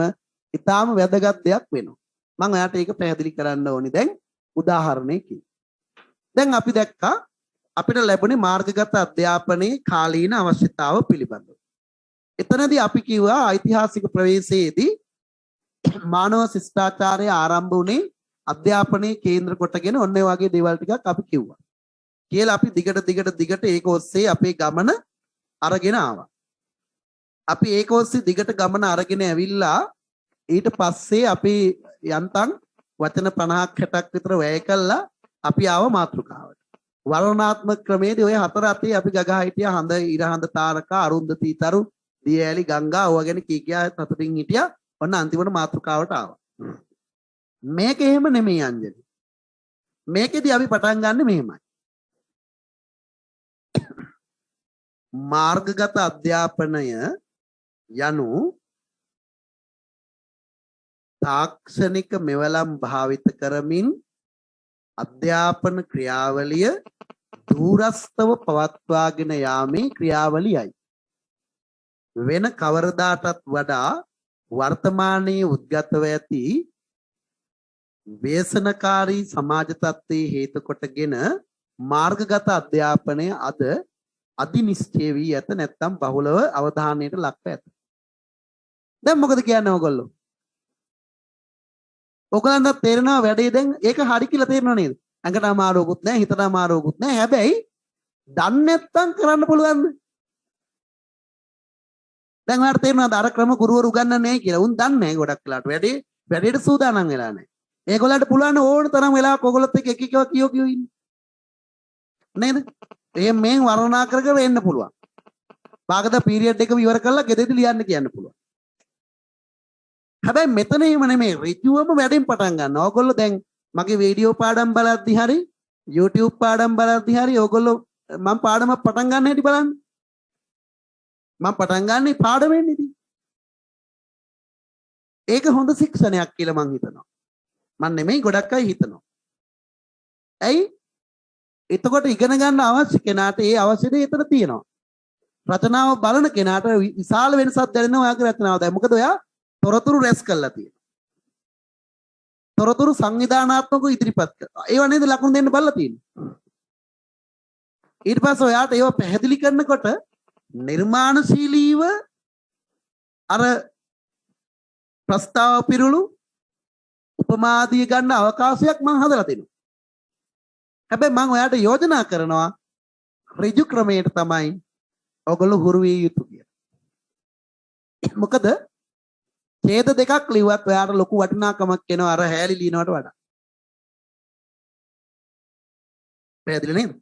ඉතාම වැදගත් දෙයක් වෙනවා. මම ඔයාලට ඒක පැහැදිලි කරන්න ඕනි දැන් උදාහරණයකින්. දැන් අපි දැක්කා අපිට ලැබුණේ මාර්ගගත අධ්‍යාපනයේ කාලීන අවශ්‍යතාව පිළිබඳව. එතනදී අපි කිව්වා ඓතිහාසික ප්‍රවේශයේදී මානව ශිෂ්ටාචාරය ආරම්භ වුණේ අධ්‍යාපනයේ කේන්ද්‍ර කොටගෙන ඔන්න ඔය වගේ දේවල් ටිකක් අපි කිව්වා. කියලා අපි දිගට ඒක ඔස්සේ අපේ ගමන අරගෙන ආවා. අපි ඒක ඔස්සේ දිගට ගමන අරගෙන ඇවිල්ලා ඊට පස්සේ අපි යන්තම් වචන 50ක් 60ක් විතර වැය කළා අපි ආව මාතෘකාවට. වර්ණනාත්මක ක්‍රමයේදී ඔය හතර අතේ අපි ගගා හිටියා හඳ ඉර හඳ තාරකා අරුන්දති තරු දියඇලි ගංගා ඔය ගැන කී කියා සතුටින් හිටියා. ඔන්න අන්තිමට මාතෘකාවට ආවා. මේක එහෙම නෙමෙයි අංජලි. මේකෙදි අපි පටන් ගන්න මෙහෙමයි. මාර්ගගත අධ්‍යාපනය යනු තාක්ෂණික මෙවලම් භාවිත කරමින් අධ්‍යාපන ක්‍රියාවලිය දුරස්තව පවත්වාගෙන යාමේ ක්‍රියාවලියයි. වෙන කවරදාටත් වඩා වර්තමානයේ උද්ගතව ඇති ව්‍යසනකාරී සමාජ තත්ත්වයේ හේතු කොටගෙන මාර්ගගත අධ්‍යාපනය අද අධිනිශ්චය වී ඇත නැත්නම් බහුලව අවධානයට ලක්ව ඇත. දැන් මොකද කියන්නේ ඔයගොල්ලෝ? ඔයගලන්ට තේරෙනවා වැඩේ දැන් ඒක හරි කියලා තේරෙනව නේද? ඇඟට අමාරුවකුත් නැහැ හිතට අමාරුවකුත් නැහැ. හැබැයි දන්නේ නැත්නම් කරන්න පුළුවන්ද? දැන් ඔයාලට තේරෙනවද අර ක්‍රම ගුරුවරු උගන්වන්නේ නැහැ කියලා? උන් දන්නේ නැහැ ගොඩක් වෙලාට වැඩේට සූදානම් වෙලා නැහැ. ඒගොල්ලන්ට පුළුවන් ඕන තරම් වෙලාවක ඔයගොල්ලොත් එක්ක එක එක කියෝ ඉන්න. නේද? මේ වර්ණනා කර කර එන්න පුළුවන්. භාගත පීරියඩ් එක ඉවර කරලා ගෙදරදී ලියන්න කියන්න පුළුවන්. හැබැයි මෙතන එහෙම නෙමෙයි ඍජුවම වැඩෙන් පටන් ගන්නවා. ඕගොල්ලෝ දැන් මගේ වීඩියෝ පාඩම් බලද්දි හරි YouTube පාඩම් බලද්දි හරි ඕගොල්ලෝ මම පාඩමක් පටන් ගන්න හැටි බලන්න. මම පටන් ගන්නේ පාඩමෙන් ඉතින්. ඒක හොඳ ශික්ෂණයක් කියලා මං හිතනවා. මම නෙමෙයි ගොඩක් අය හිතනවා. ඇයි? එතකොට ඉගෙන ගන්න අවශ්‍ය කෙනාට ඒ අවශ්‍ය දේ එතන තියෙනවා. රචනාව බලන කෙනාට විශාල වෙනසක් දැනෙනවා ඔයාගේ රචනාව. දැන් මොකද ඔයා තොරතුරු රැස් කරලා තියෙනවා. තොරතුරු සංවිධානාත්මකව ඉදිරිපත් කරනවා. ඒව නේද ලකුණු දෙන්න බලලා තියෙන්නේ. ඊට පස්සේ ඔයාට ඒව පැහැදිලි කරනකොට නිර්මාණශීලීව අර ප්‍රස්තාව පිරුණු උපමාදිය ගන්න අවකාශයක් මම හදලා දෙනවා. හැබැයි මම ඔයාට යෝජනා කරනවා ඍජු ක්‍රමයට තමයි ඔයගොල්ලෝ හුරු විය යුතු කියලා. මොකද ඡේද දෙකක් ලිව්වත් ඔයාට ලොකු වටිනාකමක් එනවා අර හැලි ලියනවට වඩා. පැහැදිලි නේද?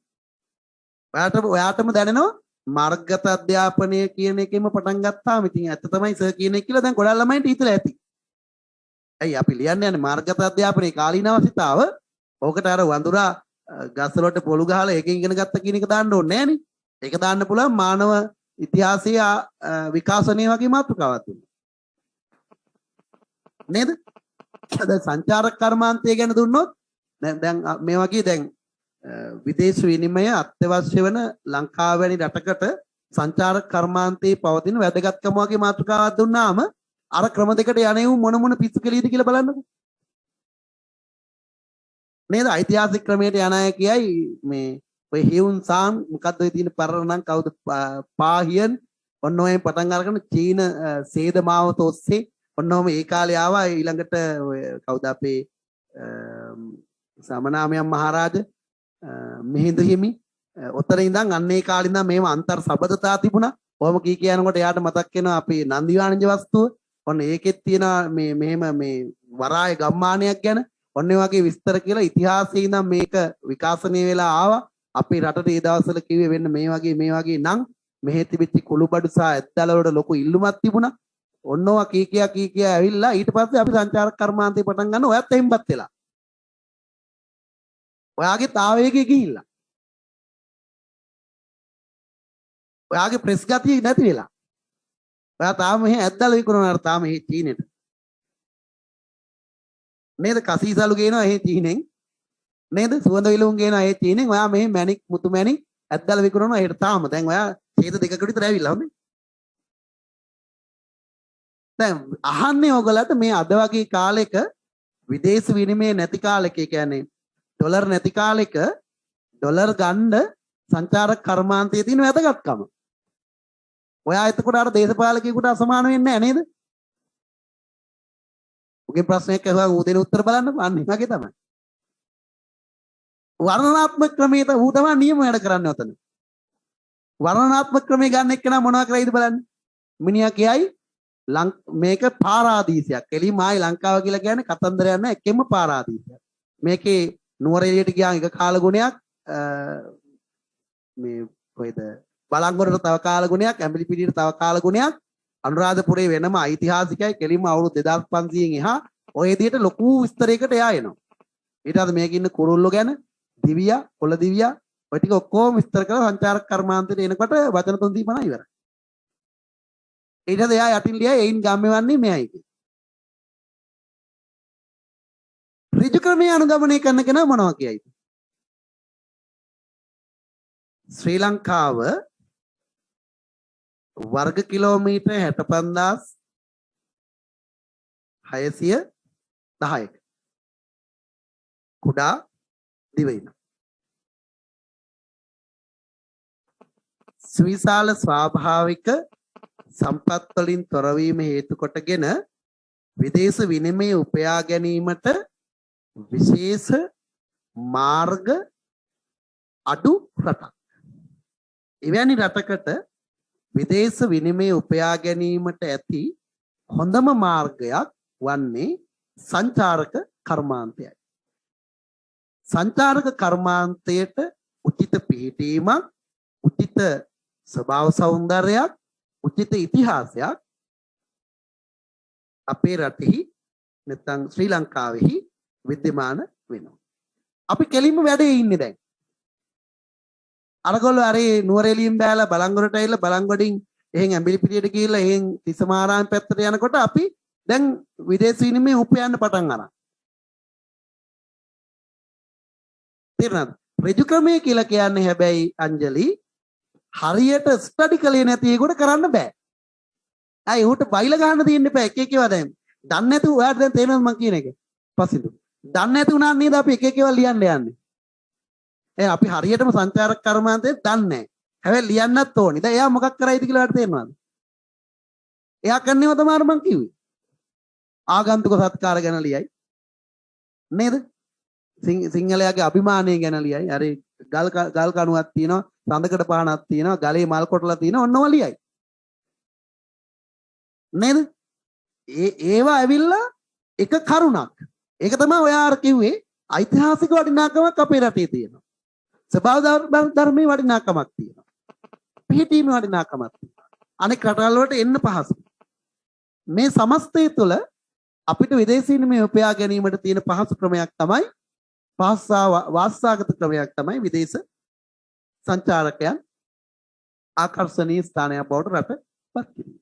ඔයාටම දැනෙනවා මාර්ගගත අධ්‍යාපනය කියන එකෙම පටන් ගත්තාම ඉතින් ඇත්ත තමයි සර් කියන එක කියලා දැන් ගොඩක් ළමයින්ට හිතලා ඇති. ඇයි අපි ලියන්නේ යන්නේ මාර්ගගත අධ්‍යාපනයේ කාලීන අවශ්‍යතාව? ඕකට අර වඳුරා ගස් වලට පොළු ගහලා ඒකෙන් ඉගෙන ගත්ත කියන එක දාන්න ඕනේ නෑනේ. ඒක දාන්න පුළුවන් මානව ඉතිහාසයේ විකාශනය වගේ මාතෘකාවක් දුන්නා. නේද? දැන් සංචාරක කර්මාන්තය ගැන දුන්නොත් දැන් මේ වගේ දැන් විදේශ විනිමය අත්‍යවශ්‍ය වෙන ලංකාව වැනි රටකට සංචාරක කර්මාන්තයේ පවතින වැදගත්කම වගේ මාතෘකාවක් දුන්නාම අර ක්‍රම දෙකට යන්නේ මොන පිස්සු කෙලියද කියලා බලන්නකෝ. නේද? ඓතිහාසික ක්‍රමයට යන අය කියයි මේ ඔය හියුන් සාන් මොකද්ද ඔය තියෙන පරණ නම් කවුද පාහියන් ඔන්න ඔය පටන් අරගෙන චීන සේද මාවත ඔස්සේ ඔන්නෝම ඒ කාලේ ආවා ඊළඟට ඔය කවුද අපේ සමනාමයන් මහරජා මිහිඳු හිමි ඔතන ඉඳන් අන්න ඒ කාලේ ඉඳන් මේව අන්තර් සබඳතා තිබුණා. කොහොම කී කියනකොට එයාට මතක් වෙනවා අපේ නන්දි වාණිජ වස්තුව. ඔන්න ඒකෙත් තියෙනවා මෙහෙම මේ වරාය ගම්මානයක් ගැන ඔන්න ඒ වගේ විස්තර කියලා ඉතිහාසයේ ඉඳන් මේක විකාශනය වෙලා ආවා. අපේ රටට ඒ දවස්වල කිව්වේ වෙන්න මේ වගේ නම් මෙහෙ තිබිච්ච කුළුබඩු සහ ඇත්දල වල ලොකු ඉල්ලුමක් තිබුණා. ඔන්නවා කී කියා ඇවිල්ලා ඊට පස්සේ අපි සංචාරක කර්මාන්තේ පටන් ගන්න ඔයත් එම්බත් වෙලා. ඔයාගේ තාවයේගේ ගිහිල්ලා. ඔයාගේ ප්‍රෙස් ගතිය නැති වෙලා. ඔයා තාම මෙහෙ ඇද්දල විකුණනවා තාම මෙහෙ චීනෙට. නේද? කසීසලු ගේනවා එහෙ චීනෙන්. නේද? සුවඳ විලවුන් ගේනවා එහෙ චීනෙන්. ඔයා මෙහෙ මැණික් මුතු මැණික් ඇද්දල විකුණනවා එහෙට තාම. දැන් ඔයා ඡේද දෙකකට විතර ඇවිල්ලා හොඳේ. දැන් අහන්නේ ඔයගලට මේ අද වගේ කාලෙක විදේශ විනිමය නැති කාලෙක ඒ කියන්නේ ඩොලර් නැති කාලෙක ඩොලර් ගන්න සංචාරක කර්මාන්තයේ තියෙන වැදගත්කම. ඔයා එතකොට අර දේශපාලකයෙකුට අසමාන වෙන්නේ නැහැ නේද? ඔගේ ප්‍රශ්නයක් අහුවා ඌ දෙන උත්තර බලන්න අන්න එහාගේ තමයි. වර්ණනාත්මක ක්‍රමයට ඌ තමයි නියම වැඩ කරන්නේ ඔතන. වර්ණනාත්මක ක්‍රමය ගන්න එක්කන මොනවා කරයිද බලන්න. මිනිහා කියයි මේක පාරාදීසයක්. කෙලිම ආයි ලංකාව කියලා කියන්නේ කතන්දරයක් නෑ, එකෙම පාරාදීසයක්. මේකේ නුවර එළියට ගියාම එක කාල ගුණයක් මේ කොයිද බලංගොඩට තව කාල ගුණයක්, ඇඹිලිපිටියට තව කාල ගුණයක්, අනුරාධපුරේ වෙනම ඓතිහාසිකයි. කෙලිම අවුරුදු 2500න් එහා ඔය විදිහට ලොකු විස්තරයකට එයා එනවා. ඊට පස්සේ මේකේ ඉන්න කුරුල්ලෝ ගැන, දිවියා, කොළ දිවියා ඔය ටික ඔක්කොම විස්තර කරලා සංචාරක කර්මාන්තයට එනකොට වචන 350 ඉවරයි. ඊට පස්සේ එයා යටින් ලියයි එයින් ගම්මෙවන්නේ මෙයයි කියලා. ඍජු ක්‍රමයේ අනුගමනය කරන කෙනා මොනවා කියයිද? ශ්‍රී ලංකාව වර්ග කිලෝමීටර් 65610ක කුඩා දිවයින. සවිශාල ස්වාභාවික සම්පත් වලින් තොරවීම හේතු කොටගෙන විදේශ විනිමය උපයා ගැනීමට විශේෂ මාර්ග අඩු රටක්. එවැනි රටකට විදේශ විනිමය උපයා ගැනීමට ඇති හොඳම මාර්ගයක් වන්නේ සංචාරක කර්මාන්තයයි. සංචාරක කර්මාන්තයට උචිත පිහිටීමක්, උචිත ස්වභාව සෞන්දර්යයක්, උචිත ඉතිහාසයක් අපේ රටෙහි නැත්නම් ශ්‍රී ලංකාවෙහි විද්‍යමාන වෙනවා. අපි කෙලින්ම වැඩේ ඉන්නේ දැන්. අරගොල්ලෝ අර නුවරඑළියෙන් බෑලා බලංගොඩට ඇවිල්ලා බලංගොඩින් එහෙන් ඇඹිලිපිටියට ගිහිල්ලා එහෙන් තිසමාරාම පැත්තට යනකොට අපි දැන් විදේශ විනිමය උපයන්න පටන් අරන්. තේරුණාද? ඍජු ක්‍රමය කියලා කියන්නේ හැබැයි අංජලි හරියට ස්ටඩි කලේ නැති ඒකට කරන්න බෑ. අය ඌට බයිලා ගන්න තියෙන්න එපා එක එක ඒවා දැන්. දන්නේ නැතුව ඔයාලට දැන් තේරෙනවද මම කියන එක? පස්සින්දු. දන්නේ නැති වුණා නේද අපි එක එක ඒවා ලියන්න යන්නේ. අපි හරියටම සංචාරක කර්මාන්තය දන්නේ නැහැ. හැබැයි ලියන්නත් ඕනේ. දැන් එයා මොකක් කරයිද කියලා ඔයාලට තේරෙනවද? එයා කරන්නේව තමයි මම කිව්වේ. ආගන්තුක සත්කාර ගැන ලියයි. නේද? සිංහලයාගේ අභිමානය ගැන ලියයි. අර ගල් කණුවක් තියෙනවා, සඳකඩ පහනක් තියෙනවා, ගලේ මල් කොටලා තියෙනවා, ඔන්නව ලියයි. නේද? ඒවා ඇවිල්ලා එක කරුණක්. ඒක තමයි ඔයා කිව්වේ ඓතිහාසික වටිනාකමක් අපේ රටේ තියෙනවා. ස්වභාව ධර්මයේ වටිනාකමක් තියෙනවා. පිහිටීමේ වටිනාකමක් තියෙනවා. අනෙක් රටවල් වලට එන්න පහසුයි. මේ සමස්තය තුළ අපිට විදේශීන් මේ උපයා ගැනීමට තියෙන පහසු ක්‍රමයක් තමයි වාස්සාගත ක්‍රමයක් තමයි විදේශ සංචාරකයන් ආකර්ෂණීය ස්ථානයක් බවට රටපත් කිරීම.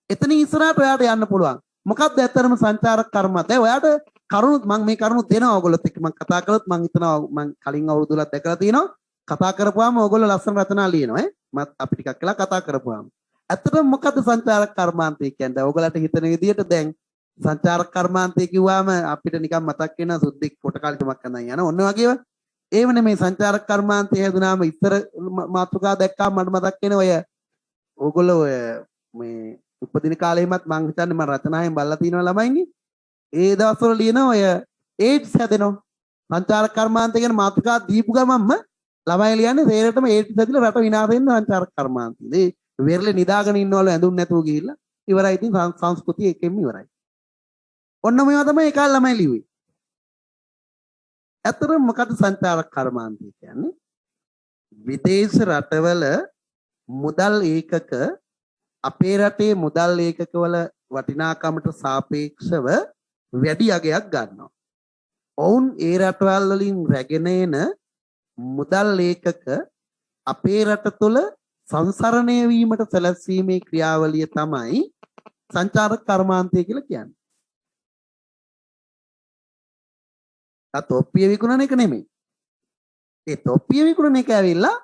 එතන ඉස්සරහට ඔයාට යන්න පුළුවන්. මොකක්ද ඇත්තරම සංචාරක කර්මත්? දැන් ඔයාට කරුණු මම මේ කරුණු දෙනවා ඔයගොල්ලොත් එක්ක මම කතා කළොත් මම හිතනවා මම කලින් අවුරුදු වලත් දැකලා තියෙනවා. කතා කරපුවාම ඔයගොල්ලෝ ලස්සන රචනා ලියනවා ඈ. මත් අපි ටිකක් කළා කතා කරපුවාම. ඇත්තටම මොකද්ද සංචාරක කර්මාන්තය කියන්නේ? ඔයගොල්ලන්ට හිතන විදිහට දැන් සංචාරක කර්මාන්තය කිව්වම අපිට නිකන් මතක් වෙන සුද්දෙක් පොට කාලිටමක් අඳන් යන ඔන්න වගේව. ඒව නෙමෙයි සංචාරක කර්මාන්තය හැදුනාම ඉස්සර මාතෘකා දැක්කම මට මතක් වෙන ඔය ඕගොල්ලෝ ඔය මේ උපදින කාලෙමත් මං හිතන්නේ මම රචනාවෙන් බලලා තියෙනවා ළමයින්ගේ. ඒ දවස්වල ලියන ඔය ඒඩ්ස් හැදෙනවා. සංචාරක කර්මාන්තය ගැන මාතෘකා දීපු ගමන්ම ළමයි ලියන්නේ තේරෙටම ඒඩ්ස් හැදිලා රට විනාශ වෙන සංචාරක කර්මාන්තය. ඒ වෙරළේ නිදාගෙන ඉන්නවලු ඇඳුම් නැතුව ගිහිල්ලා ඉවරයි. ඉතින් සංස්කෘතිය එකෙම ඉවරයි. ඔන්න මේවා තමයි ඒ කාලේ ළමයි ලිව්වේ. ඇත්තටම මොකද සංචාරක කර්මාන්තය කියන්නේ? විදේශ රටවල මුදල් ඒකක අපේ රටේ මුදල් ඒකකවල වටිනාකමට සාපේක්ෂව වැඩි අගයක් ගන්නවා. ඔවුන් ඒ රටවල් වලින් රැගෙන එන මුදල් ඒකක අපේ රට තුළ සංසරණය වීමට සැලැස්වීමේ ක්‍රියාවලිය තමයි සංචාරක කර්මාන්තය කියලා කියන්නේ. තොප්පිය විකුණන එක නෙමෙයි. ඒ තොප්පිය විකුණන එක ඇවිල්ලා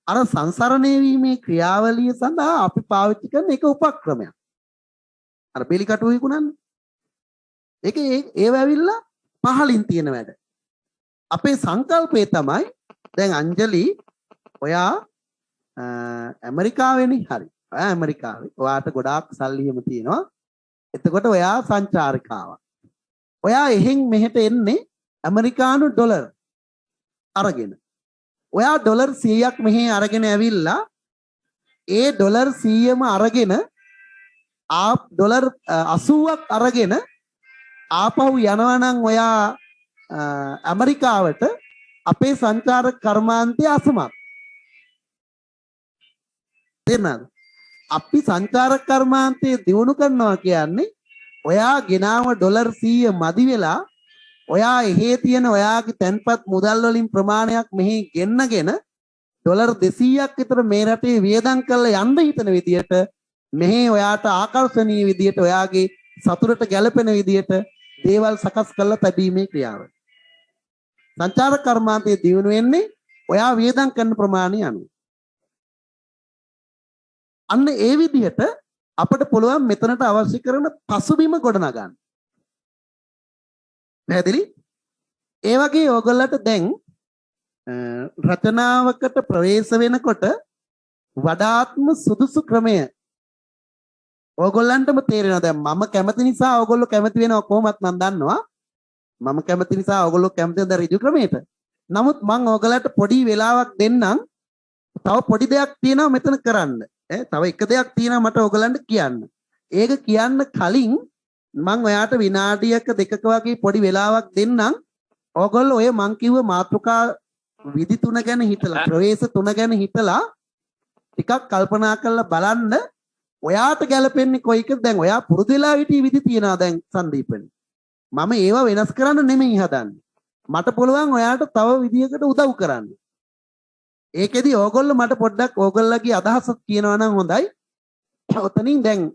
අර සංසරණය වීමේ ක්‍රියාවලිය සඳහා අපි පාවිච්චි කරන එක උපක්‍රමයක්. අර බෙලි කටුව විකුණන්නේ. ඒව ඇවිල්ලා පහලින් තියෙන වැඩ. අපේ සංකල්පය තමයි දැන් අංජලි ඔයා ඇමරිකාවෙනේ හරි. ඔයා ඇමරිකාවේ. ඔයාට ගොඩාක් සල්ලි එහෙම තියෙනවා. එතකොට ඔයා සංචාරිකාවක්. ඔයා එහෙන් මෙහෙට එන්නේ ඇමරිකානු ඩොලර් අරගෙන. ඔයා ඩොලර් 100ක් මෙහි අරගෙන ඇවිල්ලා ඒ ඩොලර් 100ම අරගෙන ඩොලර් 80ක් අරගෙන ආපහු යනවා නම් ඔයා ඇමරිකාවට අපේ සංචාරක කර්මාන්තය අසමත්. තේරුණාද? අපි සංචාරක කර්මාන්තය දිනු කරනවා කියන්නේ ඔයා ගෙනාව ඩොලර් 100 මදි වෙලා ඔයා එහෙ තියෙන ඔයාගේ තැන්පත් මුදල් වලින් ප්‍රමාණයක් මෙහි ගෙන්නගෙන ඩොලර් 200ක් විතර මේ රටේ වියදම් කරලා යන්න හිතන විදියට මෙහි ඔයාට ආකර්ෂණීය විදියට ඔයාගේ සතුරට ගැළපෙන විදියට දේවල් සකස් කරලා තැබීමේ ක්‍රියාව. සංචාරක කර්මාන්තයේ දිනු වෙන්නේ ඔයා වියදම් කරන ප්‍රමාණය අනුව. අන්න ඒ විදිහට අපිට පුළුවන් මෙතනට අවශ්‍ය කරන පසුබිම ගොඩනගන්න. පැහැදිලි? ඒ වගේ ඕගොල්ලන්ට දැන් රචනාවකට ප්‍රවේශ වෙනකොට වඩාත්ම සුදුසු ක්‍රමය ඕගොල්ලන්ටම තේරෙනවා. දැන් මම කැමති නිසා ඕගොල්ලෝ කැමති වෙනවා කොහොමත් මම දන්නවා. මම කැමති නිසා ඕගොල්ලෝ කැමති ද ඍජු ක්‍රමයට. නමුත් මම ඕගොල්ලන්ට පොඩි වෙලාවක් දෙන්නම්. තව පොඩි දෙයක් තියෙනවා මෙතන කරන්න. තව එක දෙයක් තියෙනවා මට ඕගොල්ලන්ට කියන්න. ඒක කියන්න කලින් මම ඔයාට විනාඩියක දෙකක වගේ පොඩි වෙලාවක් දෙන්නම්. ඕගොල්ලෝ ඔය මං කිව්ව මාතෘකා විදි තුන ගැන හිතලා ප්‍රවේශ තුන ගැන හිතලා ටිකක් කල්පනා කරලා බලන්න ඔයාට ගැලපෙන්නේ කොයිකද. දැන් ඔයා පුරුදු වෙලා හිටිය විදි තියනවා දැන් සංදීපනේ. මම ඒවා වෙනස් කරන්න නෙමෙයි හදන්නේ. මට පුළුවන් ඔයාට තව විදියකට උදව් කරන්න. ඒකෙදි ඕගොල්ලෝ මට පොඩ්ඩක් ඕගොල්ලෝගේ අදහසක් කියනවා නම් හොඳයි. ඔතනින් දැන්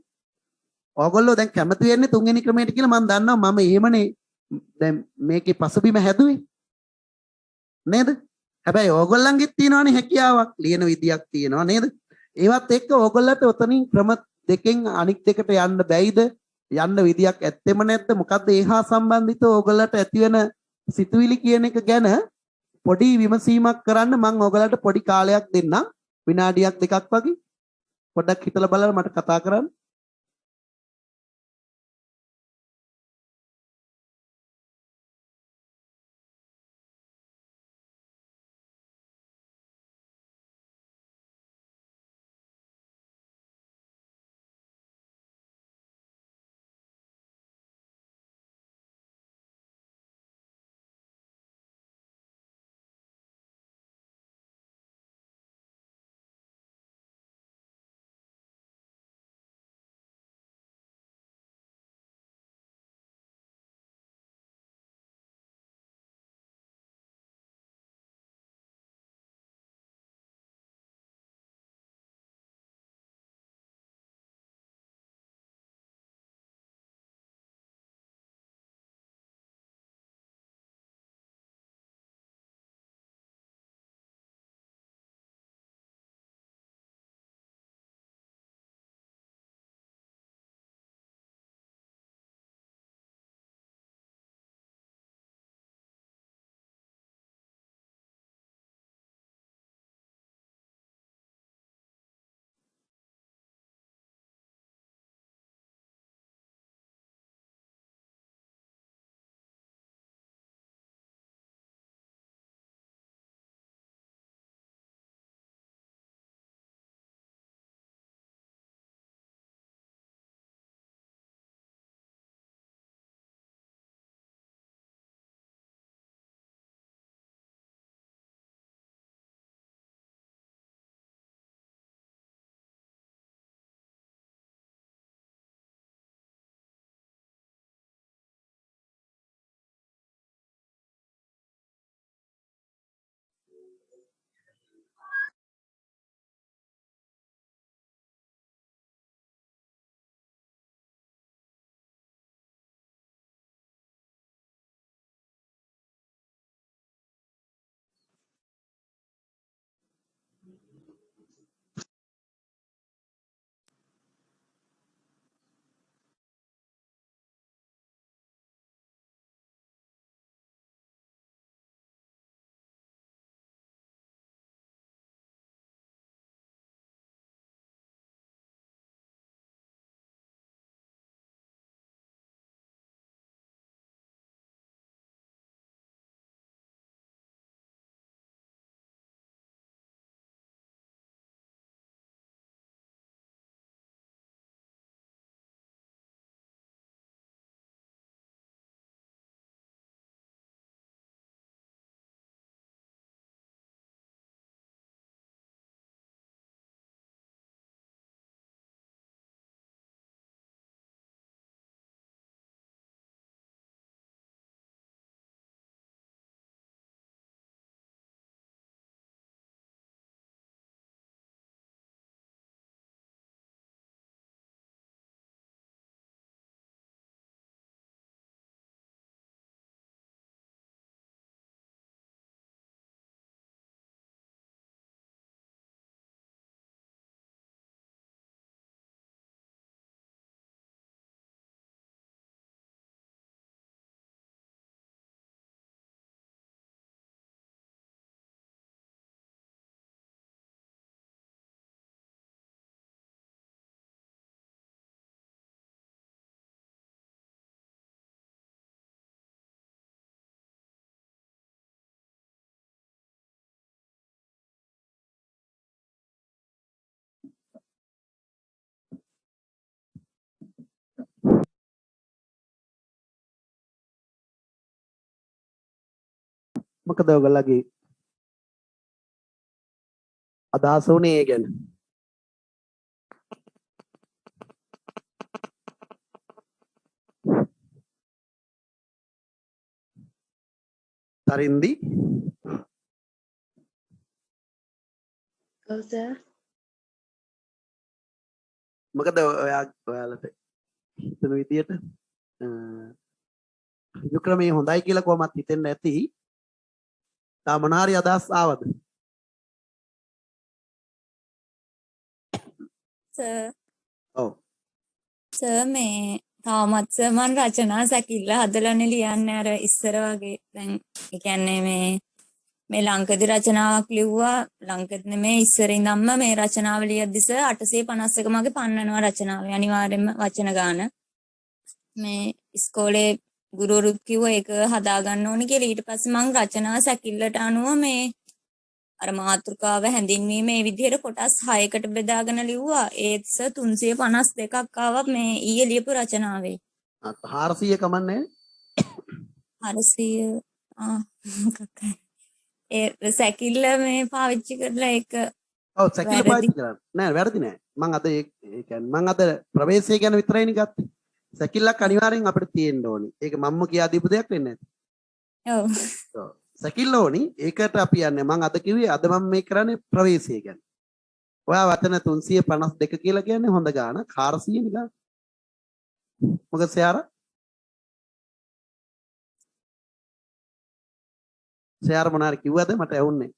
ඕගොල්ලෝ දැන් කැමති වෙන්නේ තුන්වෙනි ක්‍රමයට කියලා මම දන්නවා. මම එහෙමනේ දැන් මේකේ පසුබිම හැදුවේ නේද? හැබැයි ඕගොල්ලන්ගෙත් තියෙනවානේ හැකියාවක්, ලියන විදියක් තියෙනවා නේද? ඒවත් එක්ක ඕගොල්ලන්ට ඔතනින් ක්‍රම දෙකෙන් අනික් දෙකට යන්න බැයිද? යන්න විදියක් ඇත්තෙම නැද්ද? මොකද්ද ඒහා සම්බන්ධිතව ඕගොල්ලන්ට ඇතිවෙන සිතුවිලි කියන එක ගැන පොඩි විමසීමක් කරන්න මම ඕගොල්ලන්ට පොඩි කාලයක් දෙන්නම්. විනාඩියක් දෙකක් වගේ. පොඩ්ඩක් හිතලා බලලා මට කතා කරන්න. මොකද ඔයගොල්ලගේ අදහස උනේ ඒ ගැන? තරින්දි ඔව් සර්. මොකද ඔයාලට හිතන විදියට ඍජු ක්‍රමයේ හොඳයි කියලා කොහොමත් හිතෙන්න ඇති. තා මොනාරි අදහස් ආවද? සර් ඔව්. සර් මේ තාමත් සර් මම රචනා සැකිල්ල හදලානේ ලියන්නේ අර ඉස්සර වගේ. දැන් ඒ කියන්නේ මේ ලංකදී රචනාවක් ලිව්වා ලංකද නෙමේ ඉස්සර ඉඳන්ම මේ රචනාව ලියද්දි සර් 851 මගේ පන්නනවා රචනාවේ අනිවාර්යෙන්ම වචන ගාන. මේ ඉස්කෝලේ ගුරුවරුත් කිව්වා ඒක හදා ගන්න ඕනේ කියලා. ඊට පස්සේ මම රචනා සැකිල්ලට අනුව මේ අර මාතෘකාව හැඳින්වීම මේ විදිහට කොටස් 6කට බෙදාගෙන ලිව්වා. ඒත් සර් 352ක් ආවා මේ ඊයේ ලියපු රචනාවේ. 400 කමන්නේ. 400 මොකක්ද? ඒ සැකිල්ල මේ පාවිච්චි කරලා ඒක ඔව් සැකිල්ල පාවිච්චි කරන්න. නෑ වැරදි නෑ. මම අද ඒ කියන්නේ මම අද ප්‍රවේශය ගැන විතරයිනේ ගත්තේ. සැකිල්ලක් අනිවාර්යෙන් අපිට තියෙන්න ඕනි. ඒක මම්ම කියා දීපු දෙයක් වෙන්නේ නැති. ඔව්. ඔව්. සැකිල්ල ඕනි. ඒකට අපි යන්නේ. මම අද කිව්වේ අද මම මේ කරන්නේ ප්‍රවේශය ගැන. ඔයා වචන 352 කියලා කියන්නේ හොඳ ගාන 400 නේ ගාන. මොකද සයාර මොනාරි කිව්වද මට ඇහුන්නේ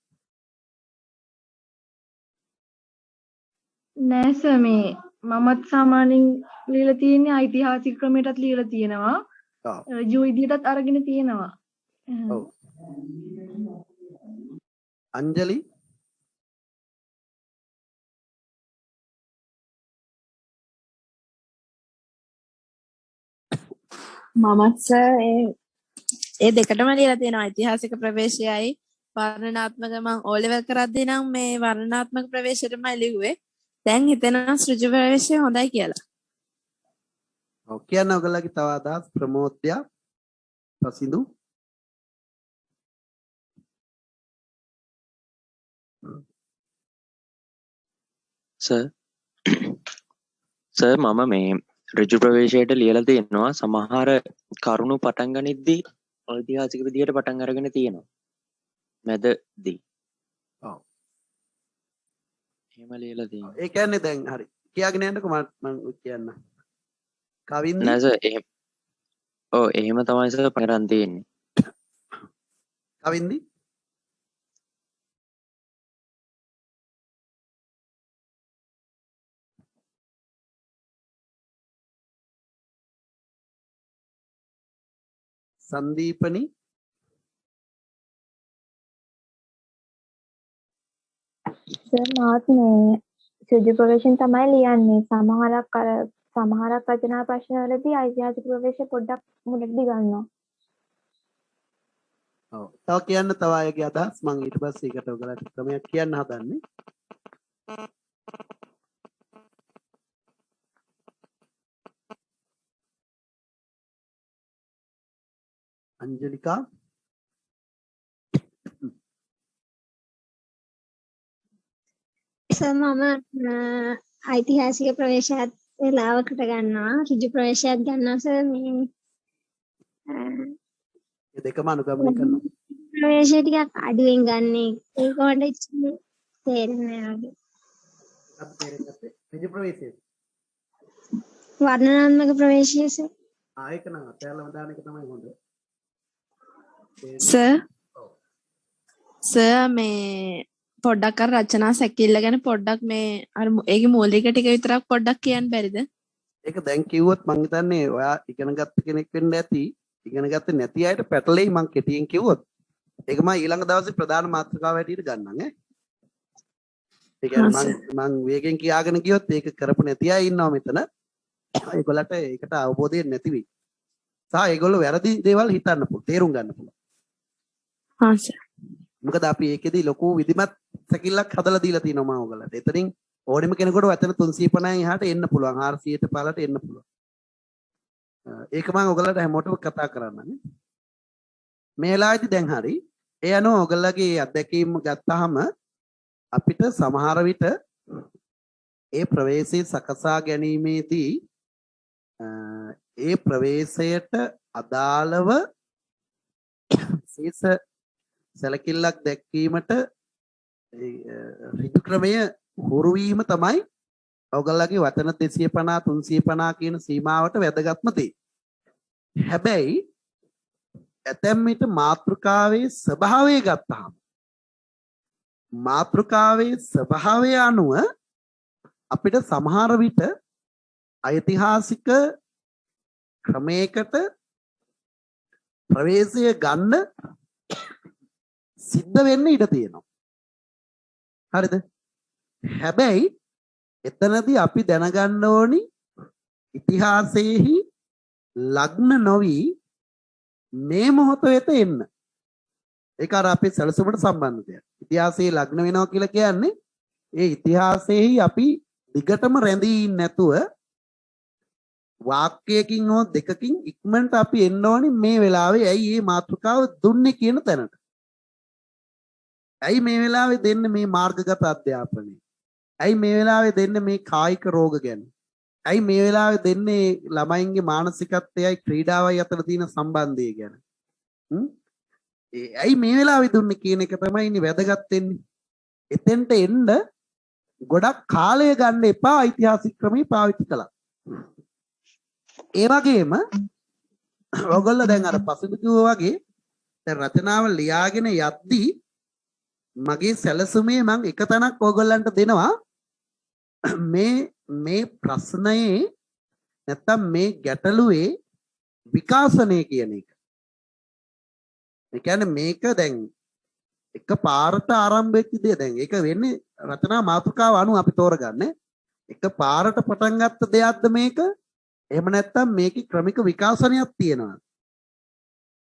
නෑ සර් මේ මමත් සාමාන්‍යයෙන් ලියලා තියෙන්නේ ඓතිහාසික ක්‍රමයටත් ලියලා තියෙනවා. ඔව්. ඍජු විදියටත් අරගෙන තියෙනවා. ඔව්. අංජලි මමත් සර් ඒ දෙකටම ලියලා තියෙනවා ඓතිහාසික ප්‍රවේශයයි වර්ණනාත්මක මම O level කරද්දී නම් මේ වර්ණනාත්මක ප්‍රවේශයටමයි ලිව්වේ. දැන් හිතෙනවා ඍජු ප්‍රවේශය හොඳයි කියලා. ඔව් කියන්න ඔයගොල්ලෝගේ තව අදහස් ප්‍රමෝද්‍ය පසින්දු සර් මම මේ ඍජු ප්‍රවේශයට ලියලා තියෙනවා සමහර කරුණු පටන් ගනිද්දී ඓතිහාසික විදියට පටන් අරගෙන තියෙනවා මැදදී. ඔව්. එහෙම ලියලා තියෙනවා. ඒ කියන්නේ දැන් හරි. කියාගෙන යන්නකෝ මම කියන්න. කවින්ද නෑ සර් එහෙම ඔව් එහෙම තමයි සර් පටන් තියෙන්නේ. කවින්දි संदीपनी සර් මාත් මේ ඍජු ප්‍රවේශයෙන් තමයි ලියන්නේ. සමහරක් රචනා ප්‍රශ්නවලදී ඓතිහාසික ප්‍රවේශය පොඩ්ඩක් මුලදී ගන්නවා. ඔව්. තව කියන්න තව අයගේ අදහස් මම ඊට පස්සේ ඒකට ඔයගලට ක්‍රමයක් කියන්න හදන්නේ. अंजलिका සර් මම ඓතිහාසික ප්‍රවේශයත් වෙලාවකට ගන්නවා ඍජු ප්‍රවේශයත් ගන්නවා සර් මේ මේ දෙකම අනුගමනය කරනවා. ප්‍රවේශය ටිකක් අඩුවෙන් ගන්නේ ඒක කොට තේරෙන්නේ නැහැ. ඍජු ප්‍රවේශය. වර්ණනාත්මක ප්‍රවේශය සර්. ඒක නම් අතෑරලා දාන එක තමයි හොඳ. සර් මේ පොඩ්ඩක් අර රචනා සැකිල්ල ගැන පොඩ්ඩක් මේ අර ඒකේ මූලික ටික විතරක් පොඩ්ඩක් කියන්න බැරිද? ඒක දැන් කිව්වොත් මං හිතන්නේ ඔයා ඉගෙන ගත්ත කෙනෙක් වෙන්න ඇති. ඉගෙන ගත්තේ නැති අයට පැටලෙයි මං කෙටියෙන් කිව්වොත්. ඒක මම ඊළඟ දවසේ ප්‍රධාන මාතෘකාව හැටියට ගන්නම් ඈ. ඒ කියන්නේ මං වේගෙන් කියාගෙන ගියොත් ඒක කරපු නැති අය ඉන්නවා මෙතන. ඒගොල්ලන්ට ඒකට අවබෝධය නැති වෙයි. සහ ඒගොල්ලෝ වැරදි දේවල් හිතන්න පුළුවන්, තේරුම් ගන්න පුළුවන්. හා සර්. මොකද අපි ඒකෙදි ලොකු විධිමත් සැකිල්ලක් හදලා දීලා තියෙනවා මම ඔයගලට. එතනින් ඕනෙම කෙනෙකුට වචන 350න් එහාට එන්න පුළුවන්. 400ට පහළට එන්න පුළුවන්. ඒක මම ඔයගලට හැමෝටම කතා කරන්නනේ. මේ වෙලාවේදී දැන් හරි ඒ අනුව ඔයගොල්ලෝගේ අත්දැකීම් ගත්තාම අපිට සමහර විට ඒ ප්‍රවේශය සකසා ගැනීමේදී ඒ ප්‍රවේශයට අදාළව විශේෂ සැලකිල්ලක් දැක්වීමට ඍජු ක්‍රමය හුරු වීම තමයි ඔයගොල්ලෝගේ වචන 250 350 කියන සීමාවට වැදගත්ම දේ. හැබැයි ඇතැම් විට මාතෘකාවේ ස්වභාවය ගත්තාම මාතෘකාවේ ස්වභාවය අනුව අපිට සමහර විට ඓතිහාසික ක්‍රමයකට ප්‍රවේශය ගන්න සිද්ධ වෙන්න ඉඩ තියෙනවා. හරිද? හැබැයි එතනදී අපි දැනගන්න ඕනි ඉතිහාසයේහි ලග්න නොවි මේ මොහොත වෙත එන්න. ඒක අර අපේ සැලසුමට සම්බන්ධ දෙයක්. ඉතිහාසයේ ලග්න වෙනවා කියලා කියන්නේ ඒ ඉතිහාසයේහි අපි දිගටම රැඳී නැතුව වාක්‍යයකින් හෝ දෙකකින් ඉක්මනට අපි එන්න ඕනි මේ වෙලාවේ ඇයි මේ මාතෘකාව දුන්නේ කියන තැනට. ඇයි මේ වෙලාවේ දෙන්නේ මේ මාර්ගගත අධ්‍යාපනය? ඇයි මේ වෙලාවේ දෙන්නේ මේ කායික රෝග ගැන? ඇයි මේ වෙලාවේ දෙන්නේ ළමයින්ගේ මානසිකත්වයයි ක්‍රීඩාවයි අතර තියෙන සම්බන්ධය ගැන? ඇයි මේ වෙලාවේ දුන්නේ කියන එක තමයි ඉන්නේ වැදගත් වෙන්නේ. එතෙන්ට එන්න ගොඩක් කාලය ගන්න එපා ඓතිහාසික ක්‍රමී පාවිච්චි කළා. ඒ වගේම ඔයගොල්ලෝ දැන් අර පසුබිම් කිව්වා වගේ දැන් රචනාව ලියාගෙන යද්දී මගේ සැලසුමේ මම එක තැනක් ඔයගොල්ලන්ට දෙනවා මේ ප්‍රශ්නයේ නැත්තම් මේ ගැටලුවේ විකාශනය කියන එක. ඒ කියන්නේ මේක දැන් එක පාරට ආරම්භ වෙච්ච දේ දැන් ඒක වෙන්නේ රචනා මාතෘකාව අනුව අපි තෝරගන්නේ. එක පාරට පටන් ගත්ත දෙයක්ද මේක? එහෙම නැත්තම් මේකේ ක්‍රමික විකාශනයක් තියෙනවා.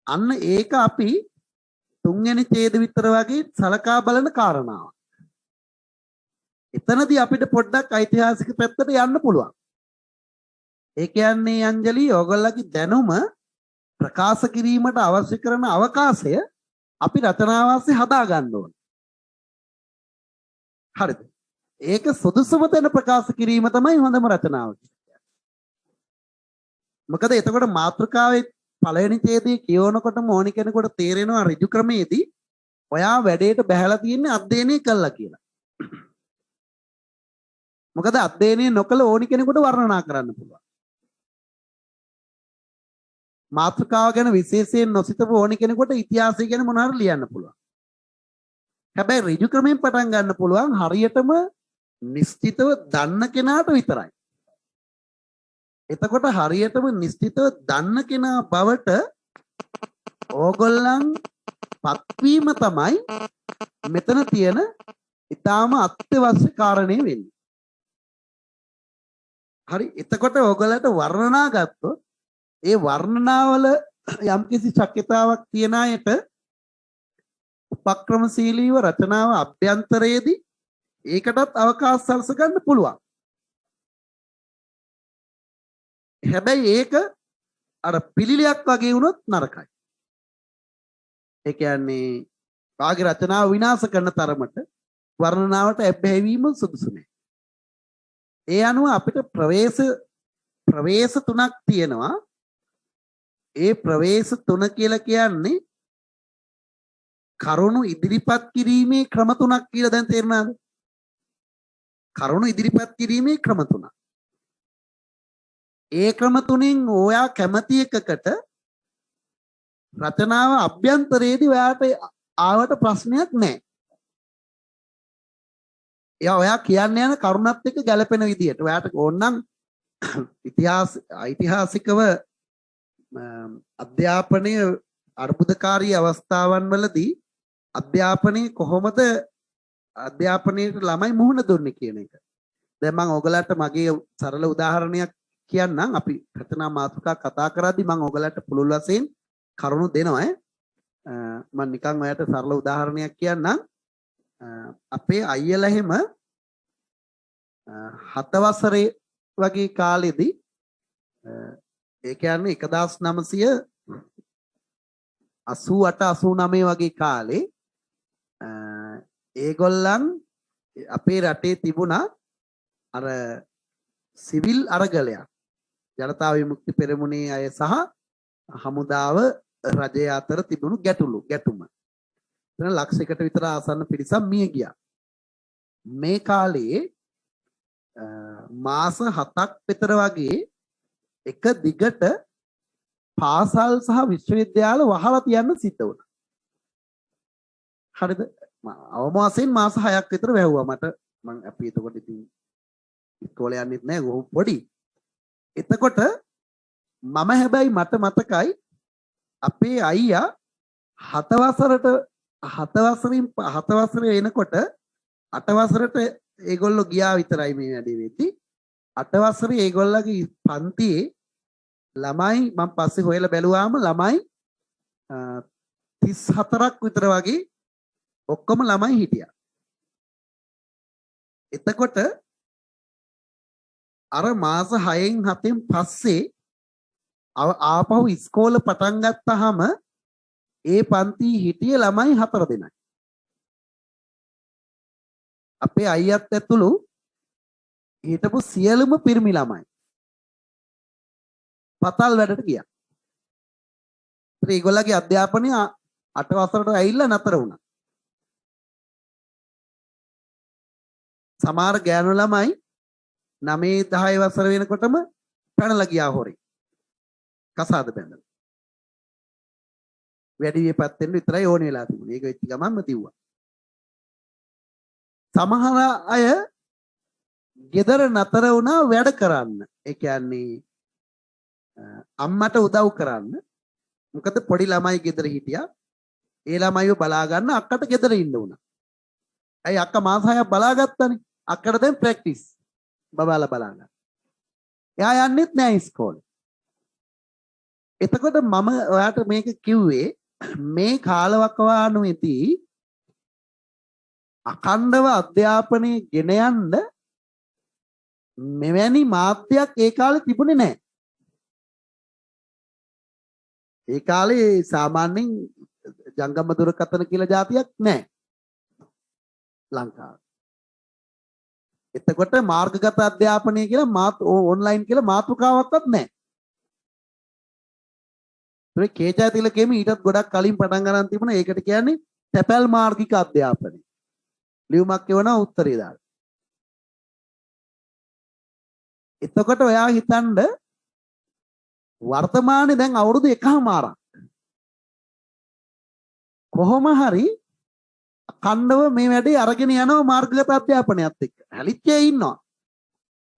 අන්න ඒක අපි තුන්වෙනි ඡේද විතර වගේ සලකා බලන කාරණාවක්. එතනදී අපිට පොඩ්ඩක් ඓතිහාසික පැත්තට යන්න පුළුවන්. ඒ කියන්නේ අංජලි ඔයගොල්ලෝගේ දැනුම ප්‍රකාශ කිරීමට අවශ්‍ය කරන අවකාශය අපි රචනාවාසී හදා ගන්න ඕනේ. හරිද? ඒක සුදුසුම තැන ප්‍රකාශ කිරීම තමයි හොඳම රචනාව. මොකද එතකොට මාතෘකාවේ පළවෙනි ඡේදයේ කියවනකොටම ඕනි කෙනෙකුට තේරෙනවා ඍජු ක්‍රමයේදී ඔයා වැඩේට බහැලා තියෙන්නේ අධ්‍යයනය කළා කියලා. මොකද අධ්‍යයනය නොකළ ඕනි කෙනෙකුට වර්ණනා කරන්න පුළුවන්. මාතෘකාව ගැන විශේෂයෙන් නොසිතපු ඕනි කෙනෙකුට ඉතිහාසය ගැන මොනවා හරි ලියන්න පුළුවන්. හැබැයි ඍජු ක්‍රමයෙන් පටන් ගන්න පුළුවන් හරියටම නිශ්චිතව දන්න කෙනාට විතරයි. එතකොට හරියටම නිශ්චිතව දන්න කෙනා බවට ඕගොල්ලන් පත්වීම තමයි මෙතන තියෙන ඊටාම අත්‍යවශ්‍ය කාරණේ වෙන්නේ. හරි එතකොට ඕගොල්ලන්ට වර්ණනා ගත්තොත් ඒ වර්ණනාවල යම්කිසි ශක්‍යතාවක් තියන අයට උපක්‍රමශීලීව රචනාව අභ්‍යන්තරයේදී ඒකටත් අවකාශ සලස ගන්න පුළුවන්. හැබැයි ඒක අර පිළිලයක් වගේ වුණොත් නරකයි. ඒ කියන්නේ වාගේ රචනාව විනාශ කරන තරමට වර්ණනාවට ඇබ්බැහි වීම සුදුසු නෑ. ඒ අනුව අපිට ප්‍රවේශ තුනක් තියෙනවා. ඒ ප්‍රවේශ තුන කියලා කියන්නේ කරුණු ඉදිරිපත් කිරීමේ ක්‍රම තුනක් කියලා දැන් තේරුණාද? කරුණු ඉදිරිපත් කිරීමේ ක්‍රම තුනක්. ඒ ක්‍රම තුنين ඔයා කැමති එකකට රචනාව අභ්‍යන්තරයේදී ඔයාට ආවට ප්‍රශ්නයක් නැහැ. ඔයා කියන්න යන කරුණත් එක්ක ගැලපෙන විදියට ඔයාට ඕනනම් ඓතිහාසිකව අධ්‍යාපනය අර්බුදකාරී අවස්ථාවන් වලදී අධ්‍යාපනයේ කොහොමද අධ්‍යාපනයේ ළමයි මුහුණ දුන්නේ කියන එක. දැන් මම ඔයගලට මගේ සරල උදාහරණයක් කියන්නම්. අපි රචනා මාතෘකා කතා කරද්දී මම ඔයගලට පුළුල් වශයෙන් කරුණු දෙනවා. මම නිකන් ඔයාලට සරල උදාහරණයක් කියන්නම්. අපේ අයියලා එහෙම 7 වසරේ වගේ කාලෙදී ඒ කියන්නේ 1900 88 89 වගේ කාලේ ඒගොල්ලන් අපේ රටේ තිබුණා අර සිවිල් අරගලයක් ජනතා විමුක්ති පෙරමුණේ අය සහ හමුදාව රජය අතර තිබුණු ගැටුම. එතන ලක්ෂයකට විතර ආසන්න පිරිසක් මිය ගියා. මේ කාලේ මාස 7ක් විතර වගේ එක දිගට පාසල් සහ විශ්වවිද්‍යාල වහලා තියන්න සිද්ධ වුණා. හරිද? අවම වශයෙන් මාස 6ක් විතර වැහුවා මට. මම අපි එතකොට ඉතින් ඉස්කෝලේ යන්නෙත් නෑ කොහොම පොඩි. එතකොට මම හැබැයි මට මතකයි අපේ අයියා 7 වසරේ එනකොට 8 වසරට ඒගොල්ලෝ ගියා විතරයි මේ වැඩේ වෙද්දි 8 වසරේ ඒගොල්ලගේ පන්තියේ ළමයි මම පස්සේ හොයලා බැලුවාම ළමයි 34ක් විතර වගේ ඔක්කොම ළමයි හිටියා. එතකොට අර මාස 6න් 7න් පස්සේ ආපහු ඉස්කෝල පටන් ගත්තාම ඒ පන්ති හිටියේ ළමයි 4 දෙනයි. අපේ අයියත් ඇතුළු හිටපු සියලුම පිරිමි ළමයි පතල් වැඩට ගියා. ඒගොල්ලගේ අධ්‍යාපනය 8 වසරට ඇවිල්ලා නතර වුණා. සමහර ගෑනු ළමයි 9 10 වසර වෙනකොටම පැනලා ගියා හොරේ. කසාද බැඳලා. වැඩි වියපත් වෙන්න විතරයි ඕන වෙලා තිබුණේ. ඒක වෙච්ච ගමන්ම තිව්වා. සමහර අය ගෙදර නතර වුණා වැඩ කරන්න. ඒ කියන්නේ අම්මට උදව් කරන්න. මොකද පොඩි ළමයි ගෙදර හිටියා. ඒ ළමයිව බලා ගන්න අක්කට ගෙදර ඉන්න උනා. ඇයි අක්කා මාස 6ක් බලාගත්තනේ. අක්කට දැන් ප්‍රැක්ටිස්. බබාලා බලා ගන්න. එයා යන්නෙත් නෑ ඉස්කෝලේ. එතකොට මම ඔයාට මේක කිව්වේ මේ කාලවකවානුවේදී අඛණ්ඩව අධ්‍යාපනය ගෙන යන්න මෙවැනි මාධ්‍යයක් ඒ කාලේ තිබුණේ නැහැ. ඒ කාලේ සාමාන්‍යයෙන් ජංගම දුරකථන කියලා જાතියක් නැහැ ලංකාවේ. එතකොට මාර්ගගත අධ්‍යාපනය කියලා ඔන්ලයින් කියලා මාතෘකාවක්වත් නැහැ. ඒ කේචා තිලකෙම ඊටත් ගොඩක් කලින් පටන් ගන්න තිබුණා. ඒකට කියන්නේ තැපැල් මාර්ගික අධ්‍යාපනය. ලියුමක් එවනවා උත්තරේ දාලා. එතකොට ඔයා හිතන්න වර්තමානයේ දැන් අවුරුදු 1මාරක් කොහොම හරි අඛණ්ඩව මේ වැඩේ අරගෙන යනවා මාර්ගගත අධ්‍යාපනයත් එක්ක. හැලිච්චේ ඉන්නවා.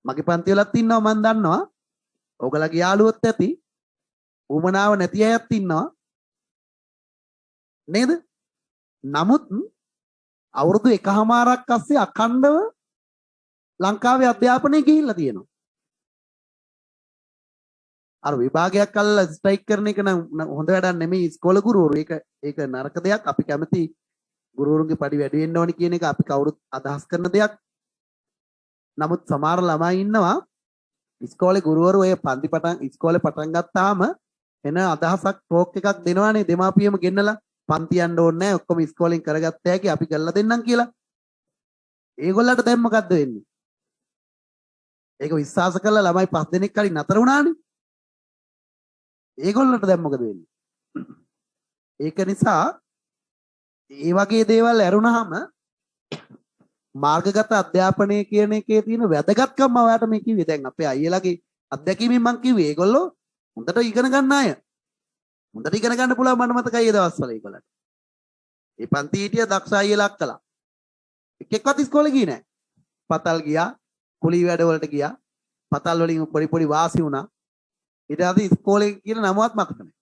මගේ පන්ති වලත් ඉන්නවා මම දන්නවා. ඔයගලගේ යාළුවොත් ඇති. උමනාව නැති අයත් ඉන්නවා. නේද? නමුත් අවුරුදු 1මාරක් අස්සේ අඛණ්ඩව ලංකාවේ අධ්‍යාපනය ගිහිල්ලා තියෙනවා. අර විභාගයක් අල්ලලා ස්ට්‍රයික් කරන එක නම් හොඳ වැඩක් නෙමෙයි ඉස්කෝල ගුරුවරු. ඒක නරක දෙයක්. අපි කැමති ගුරුවරුන්ගේ පඩි වැඩි වෙන්න ඕනි කියන එක අපි කවුරුත් අදහස් කරන දෙයක්. නමුත් සමහර ළමයි ඉන්නවා ඉස්කෝලේ ගුරුවරු ඔය ඉස්කෝලේ පටන් ගත්තාම එන අදහසක් ටෝක් එකක් දෙනවානේ දෙමාපියම ගෙන්නලා පන්ති යන්න ඕනේ නැහැ ඔක්කොම ඉස්කෝලෙන් කරගත්ත හැකි අපි කරලා දෙන්නම් කියලා. ඒගොල්ලන්ට දැන් මොකද්ද වෙන්නේ? ඒක විශ්වාස කරලා ළමයි 5 දෙනෙක් හරි නතර වුණානේ. ඒගොල්ලන්ට දැන් මොකද වෙන්නේ? ඒක නිසා ඒ වගේ දේවල් ඇරුණාම මාර්ගගත අධ්‍යාපනය කියන එකේ තියෙන වැදගත්කම ඔයාලට මේ කිව්වේ. දැන් අපේ අයියලාගේ අත්දැකීමෙන් මම කිව්වේ ඒගොල්ලෝ හොඳට ඉගෙන ගන්න අය. හොඳට ඉගෙන ගන්න පුළුවන් මට මතකයි ඒ දවස්වල ඒගොල්ලන්ට. ඒ පන්ති හිටිය දක්ෂ අයියලා අක්කලා. එකෙක්වත් ඉස්කෝලේ ගියේ නැහැ. පතල් ගියා, කුලී වැඩ වලට ගියා. පතල් වලින් පොඩි පොඩි වාසි වුණා. ඊට පස්සේ ඉස්කෝලේ කියන නමවත් මතක නැහැ.